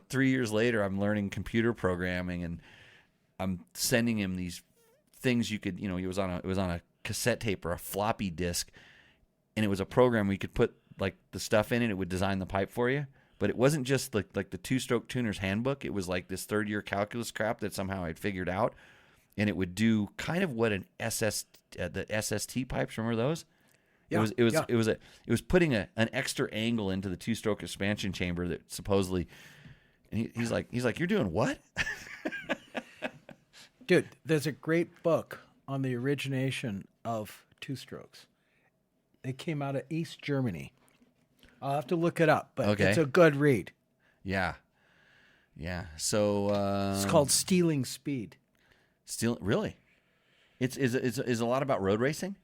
3 years later, I'm learning computer programming, and I'm sending him these things you could, it was on a cassette tape or a floppy disk, and it was a program where you could put like the stuff in it. It would design the pipe for you, but it wasn't just like the 2-stroke tuner's handbook. It was like this third-year calculus crap that somehow I'd figured out, and it would do kind of what the SST pipes. Remember those? Yeah, it was putting an extra angle into the 2-stroke expansion chamber that supposedly. And he's like, you're doing what? Dude, there's a great book on the origination of 2-strokes. It came out of East Germany. I'll have to look it up, but It's a good read. Yeah. So it's called Stealing Speed. Really? It's a lot about road racing.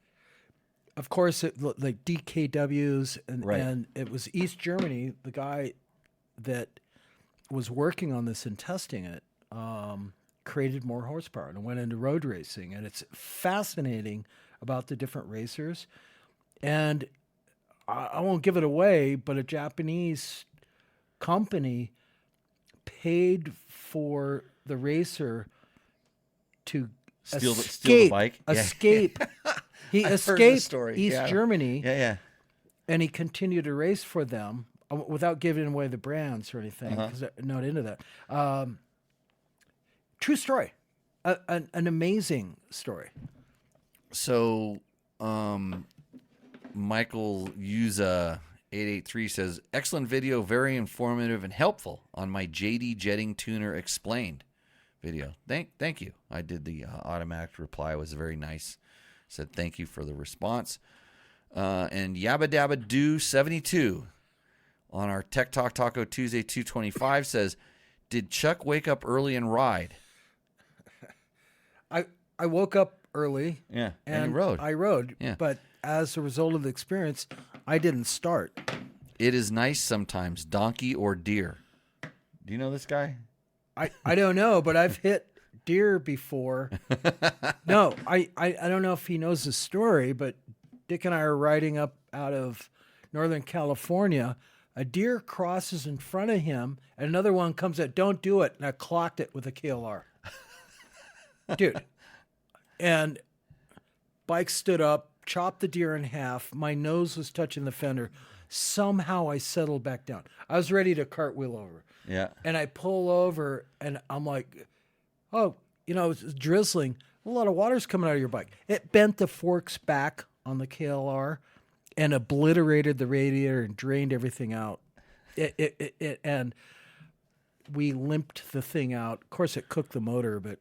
Of course, like DKWs, right. And it was East Germany. The guy that was working on this and testing it created more horsepower and went into road racing. And it's fascinating about the different racers. And I won't give it away, but a Japanese company paid for the racer to steal the bike. Escape. He escaped East Germany. Yeah. And he continued to race for them without giving away the brands or anything, because they're not into that. True story. An amazing story. So, Michael Yuza 883 says, excellent video, very informative and helpful on my JD Jetting Tuner Explained video. Thank you. I did the automatic reply. It was very nice. Said thank you for the response. And Yabba Dabba Do 72 on our Tech Talk Taco Tuesday 225 says, did Chuck wake up early and ride? I woke up early. Yeah, and you rode. I rode. Yeah. But as a result of the experience, I didn't start. It is nice sometimes, donkey or deer. Do you know this guy? I don't know, but I've hit deer before. No, I don't know if he knows the story, but Dick and I are riding up out of Northern California. A deer crosses in front of him, and another one comes at, don't do it, and I clocked it with a KLR. Dude. And bike stood up, chopped the deer in half. My nose was touching the fender. Somehow I settled back down. I was ready to cartwheel over. Yeah. And I pull over, and I'm like, oh, it's drizzling. A lot of water's coming out of your bike. It bent the forks back on the KLR and obliterated the radiator and drained everything out. And we limped the thing out. Of course, it cooked the motor, but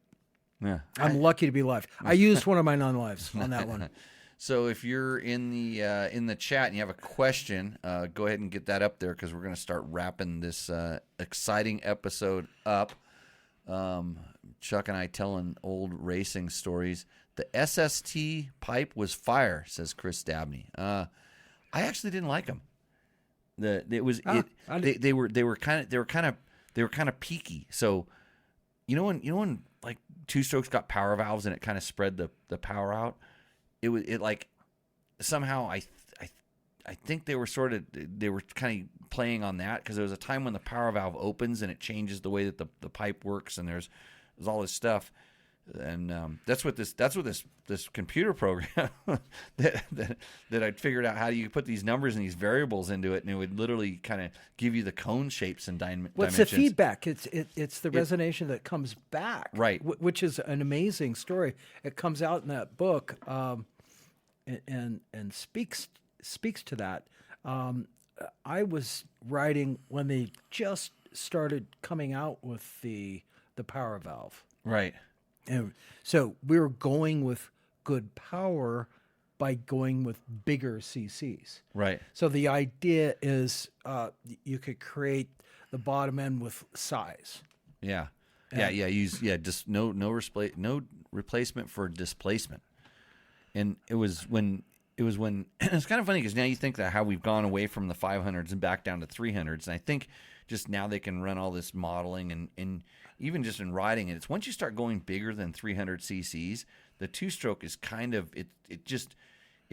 yeah, I'm lucky to be alive. I used one of my non-lives on that one. So if you're in the chat and you have a question, go ahead and get that up there, because we're going to start wrapping this exciting episode up. Chuck and I telling old racing stories. The SST pipe was fire, says Chris Dabney. I actually didn't like them. They were kind of peaky. So when like 2-strokes got power valves and it kind of spread the power out. It like somehow I think they were kind of playing on that, because there was a time when the power valve opens and it changes the way that the pipe works, and there's all this stuff. And that's what this computer program that I'd figured out how you put these numbers and these variables into it, and it would literally kind of give you the cone shapes and dimensions. What's the feedback? It's the resonation that comes back, right? Which is an amazing story. It comes out in that book, and speaks to that. I was writing when they just started coming out with the power valve, right? And so we were going with good power by going with bigger CCs. Right. So the idea is you could create the bottom end with size. Yeah. Just no replacement for displacement. And it was when it's kind of funny because now you think that how we've gone away from the 500s and back down to 300s, and I think just now they can run all this modeling and even just in riding it, it's once you start going bigger than 300 cc's, the two-stroke is kind of it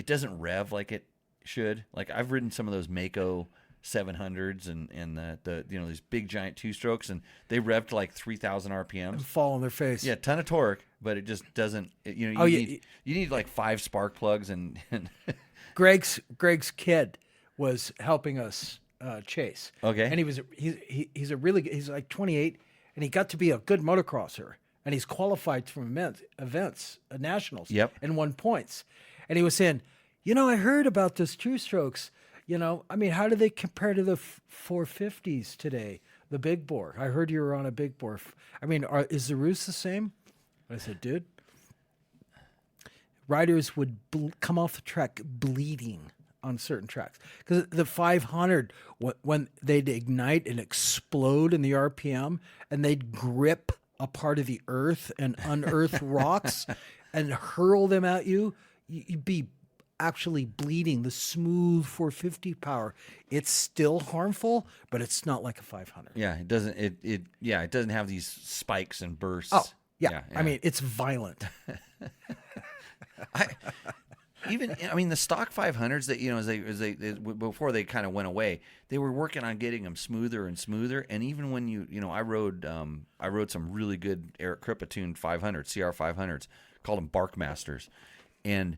doesn't rev like it should. Like I've ridden some of those Moto 700s and the these big giant two-strokes, and they rev to like 3,000 RPMs. And fall on their face. Yeah, ton of torque, but it just doesn't. You need like 5 spark plugs and Greg's kid was helping us chase. Okay, and he's like 28. And he got to be a good motocrosser, and he's qualified from events, nationals, and won points. And he was saying, I heard about this two-strokes. I mean, how do they compare to the 450s today, the big bore? I heard you were on a big bore. I mean, is the roost the same? I said, dude, riders would come off the track bleeding on certain tracks because the 500 when they'd ignite and explode in the RPM and they'd grip a part of the earth and unearth rocks and hurl them at you, you'd be actually bleeding. The smooth 450 power, it's still harmful, but it's not like a 500. Yeah, it doesn't. It doesn't have these spikes and bursts. Oh yeah. I mean, it's violent. The stock 500s that as they before they kind of went away, they were working on getting them smoother and smoother. And even when I rode some really good Eric Krippa tuned 500s, CR 500s, called them Barkmasters, and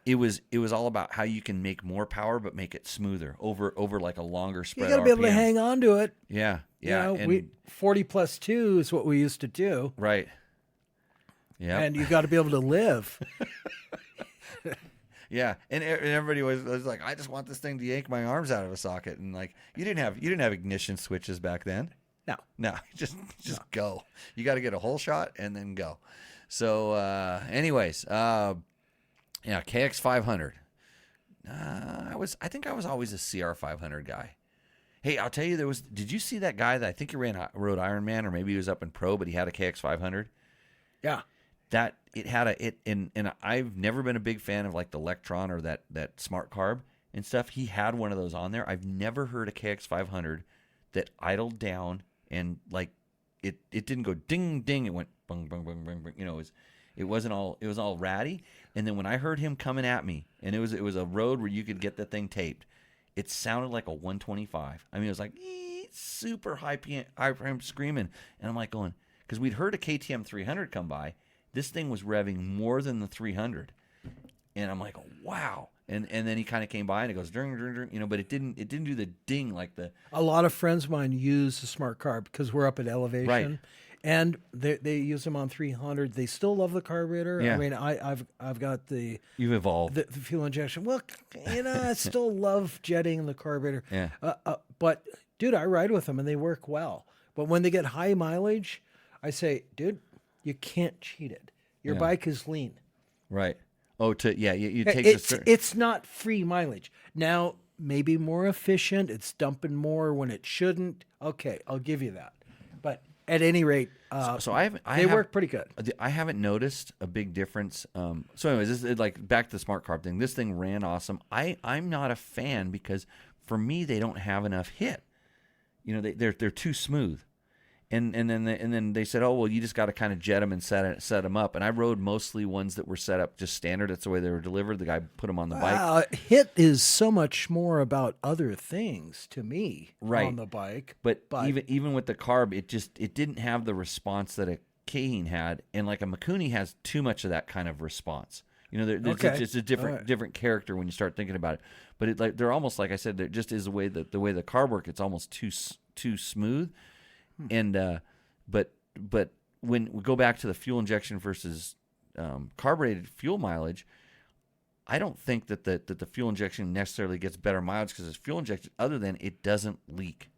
it was all about how you can make more power but make it smoother over like a longer spread. You got to be able to hang on to it. Yeah. We 40 plus 2 is what we used to do. Right. Yeah. And you got to be able to live. Yeah, and everybody was like, I just want this thing to yank my arms out of a socket, and like you didn't have ignition switches back then. No, just go. You got to get a whole shot and then go. So, anyways, KX 500. I think I was always a CR 500 guy. Hey, I'll tell you, did you see that guy that I think he rode Ironman, or maybe he was up in pro, but he had a KX 500? Yeah. That it had and I've never been a big fan of like the Electron or that smart carb and stuff. He had one of those on there. I've never heard a KX 500 that idled down and like it didn't go ding ding. It went bung bung bung bung bung. It was all ratty. And then when I heard him coming at me, and it was a road where you could get the thing taped, it sounded like a 125. I mean, it was like super high PM screaming, and I'm like going, because we'd heard a KTM 300 come by. This thing was revving more than the 300, and I'm like, wow. And then he kind of came by and it goes ding ding ding, but it didn't do the ding like the. A lot of friends of mine use the smart carb because we're up at elevation, right? And they use them on 300. They still love the carburetor. Yeah. I mean, I've got the. You've evolved the fuel injection. Well, I still love jetting the carburetor. Yeah. But dude, I ride with them and they work well. But when they get high mileage, I say, dude, you can't cheat it. Your bike is lean. Right. Oh, you take it's not free mileage. Now, maybe more efficient. It's dumping more when it shouldn't. Okay, I'll give you that. But at any rate, they work pretty good. I haven't noticed a big difference. So anyways, this is like back to the smart carb thing. This thing ran awesome. I'm not a fan because for me they don't have enough hit. They're too smooth. And then they said, oh, well, you just got to kind of jet them and set them up. And I rode mostly ones that were set up just standard. That's the way they were delivered. The guy put them on the bike. Hit is so much more about other things to me on the bike. But even with the carb, it didn't have the response that Kaheen had, and like a Mikuni has too much of that kind of response. You know, it's a different character when you start thinking about it. But it, like, they're almost, like I said, there just is the way the carb work. It's almost too smooth. And but when we go back to the fuel injection versus carbureted fuel mileage, I don't think that the fuel injection necessarily gets better mileage because it's fuel injected, other than it doesn't leak.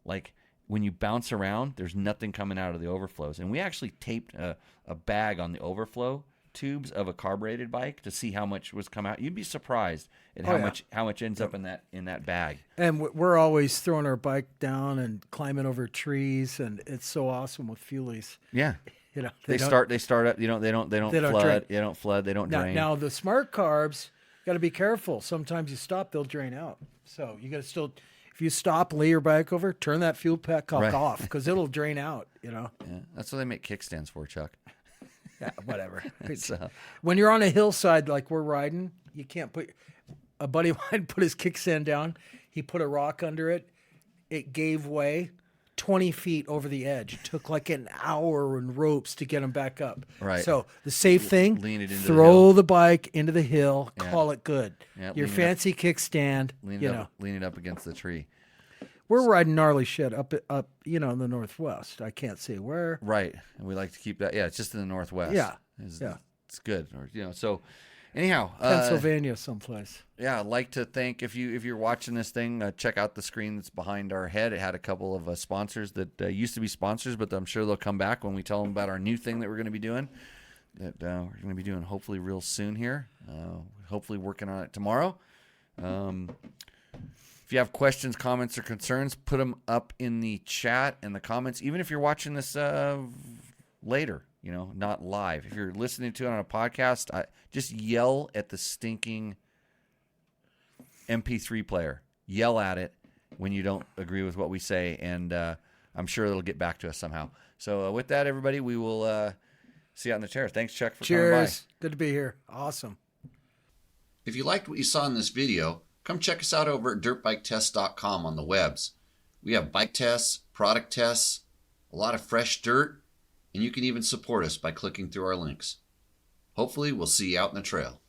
Like when you bounce around, there's nothing coming out of the overflows. And we actually taped a bag on the overflow tubes of a carbureted bike to see how much was come out. You'd be surprised at how much ends up in that bag. And we're always throwing our bike down and climbing over trees, and it's so awesome with fuelies. Yeah. You know, they start up. They don't flood. They don't flood. They don't drain. Now the smart carbs, got to be careful. Sometimes you stop, they'll drain out. So you got to still, if you stop, lay your bike over, turn that fuel pack off because it'll drain out. You know. Yeah, that's what they make kickstands for, Chuck. Yeah, whatever. When you're on a hillside like we're riding, you can't put. A buddy of mine put his kickstand down. He put a rock under it. It gave way. 20 feet over the edge. Took like an hour and ropes to get him back up. Right. So the safe thing, throw the bike into the hill, call it good. Yeah, your fancy kickstand, lean it up against the tree. We're riding gnarly shit up, in the Northwest. I can't say where. Right. And we like to keep that. Yeah, it's just in the Northwest. Yeah. It's good. Or, so anyhow, Pennsylvania someplace. Yeah, I'd like to thank, if you're watching this thing, check out the screen that's behind our head. It had a couple of sponsors that used to be sponsors, but I'm sure they'll come back when we tell them about our new thing that we're going to be doing. That we're going to be doing hopefully real soon here. Hopefully working on it tomorrow. If you have questions, comments, or concerns, put them up in the chat and the comments. Even if you're watching this later, not live. If you're listening to it on a podcast, just yell at the stinking MP3 player. Yell at it when you don't agree with what we say, and I'm sure it'll get back to us somehow. So with that, everybody, we will see you out in the chair. Thanks, Chuck, for coming by. Cheers. Good to be here. Awesome. If you liked what you saw in this video, come check us out over at dirtbiketest.com on the webs. We have bike tests, product tests, a lot of fresh dirt, and you can even support us by clicking through our links. Hopefully, we'll see you out in the trail.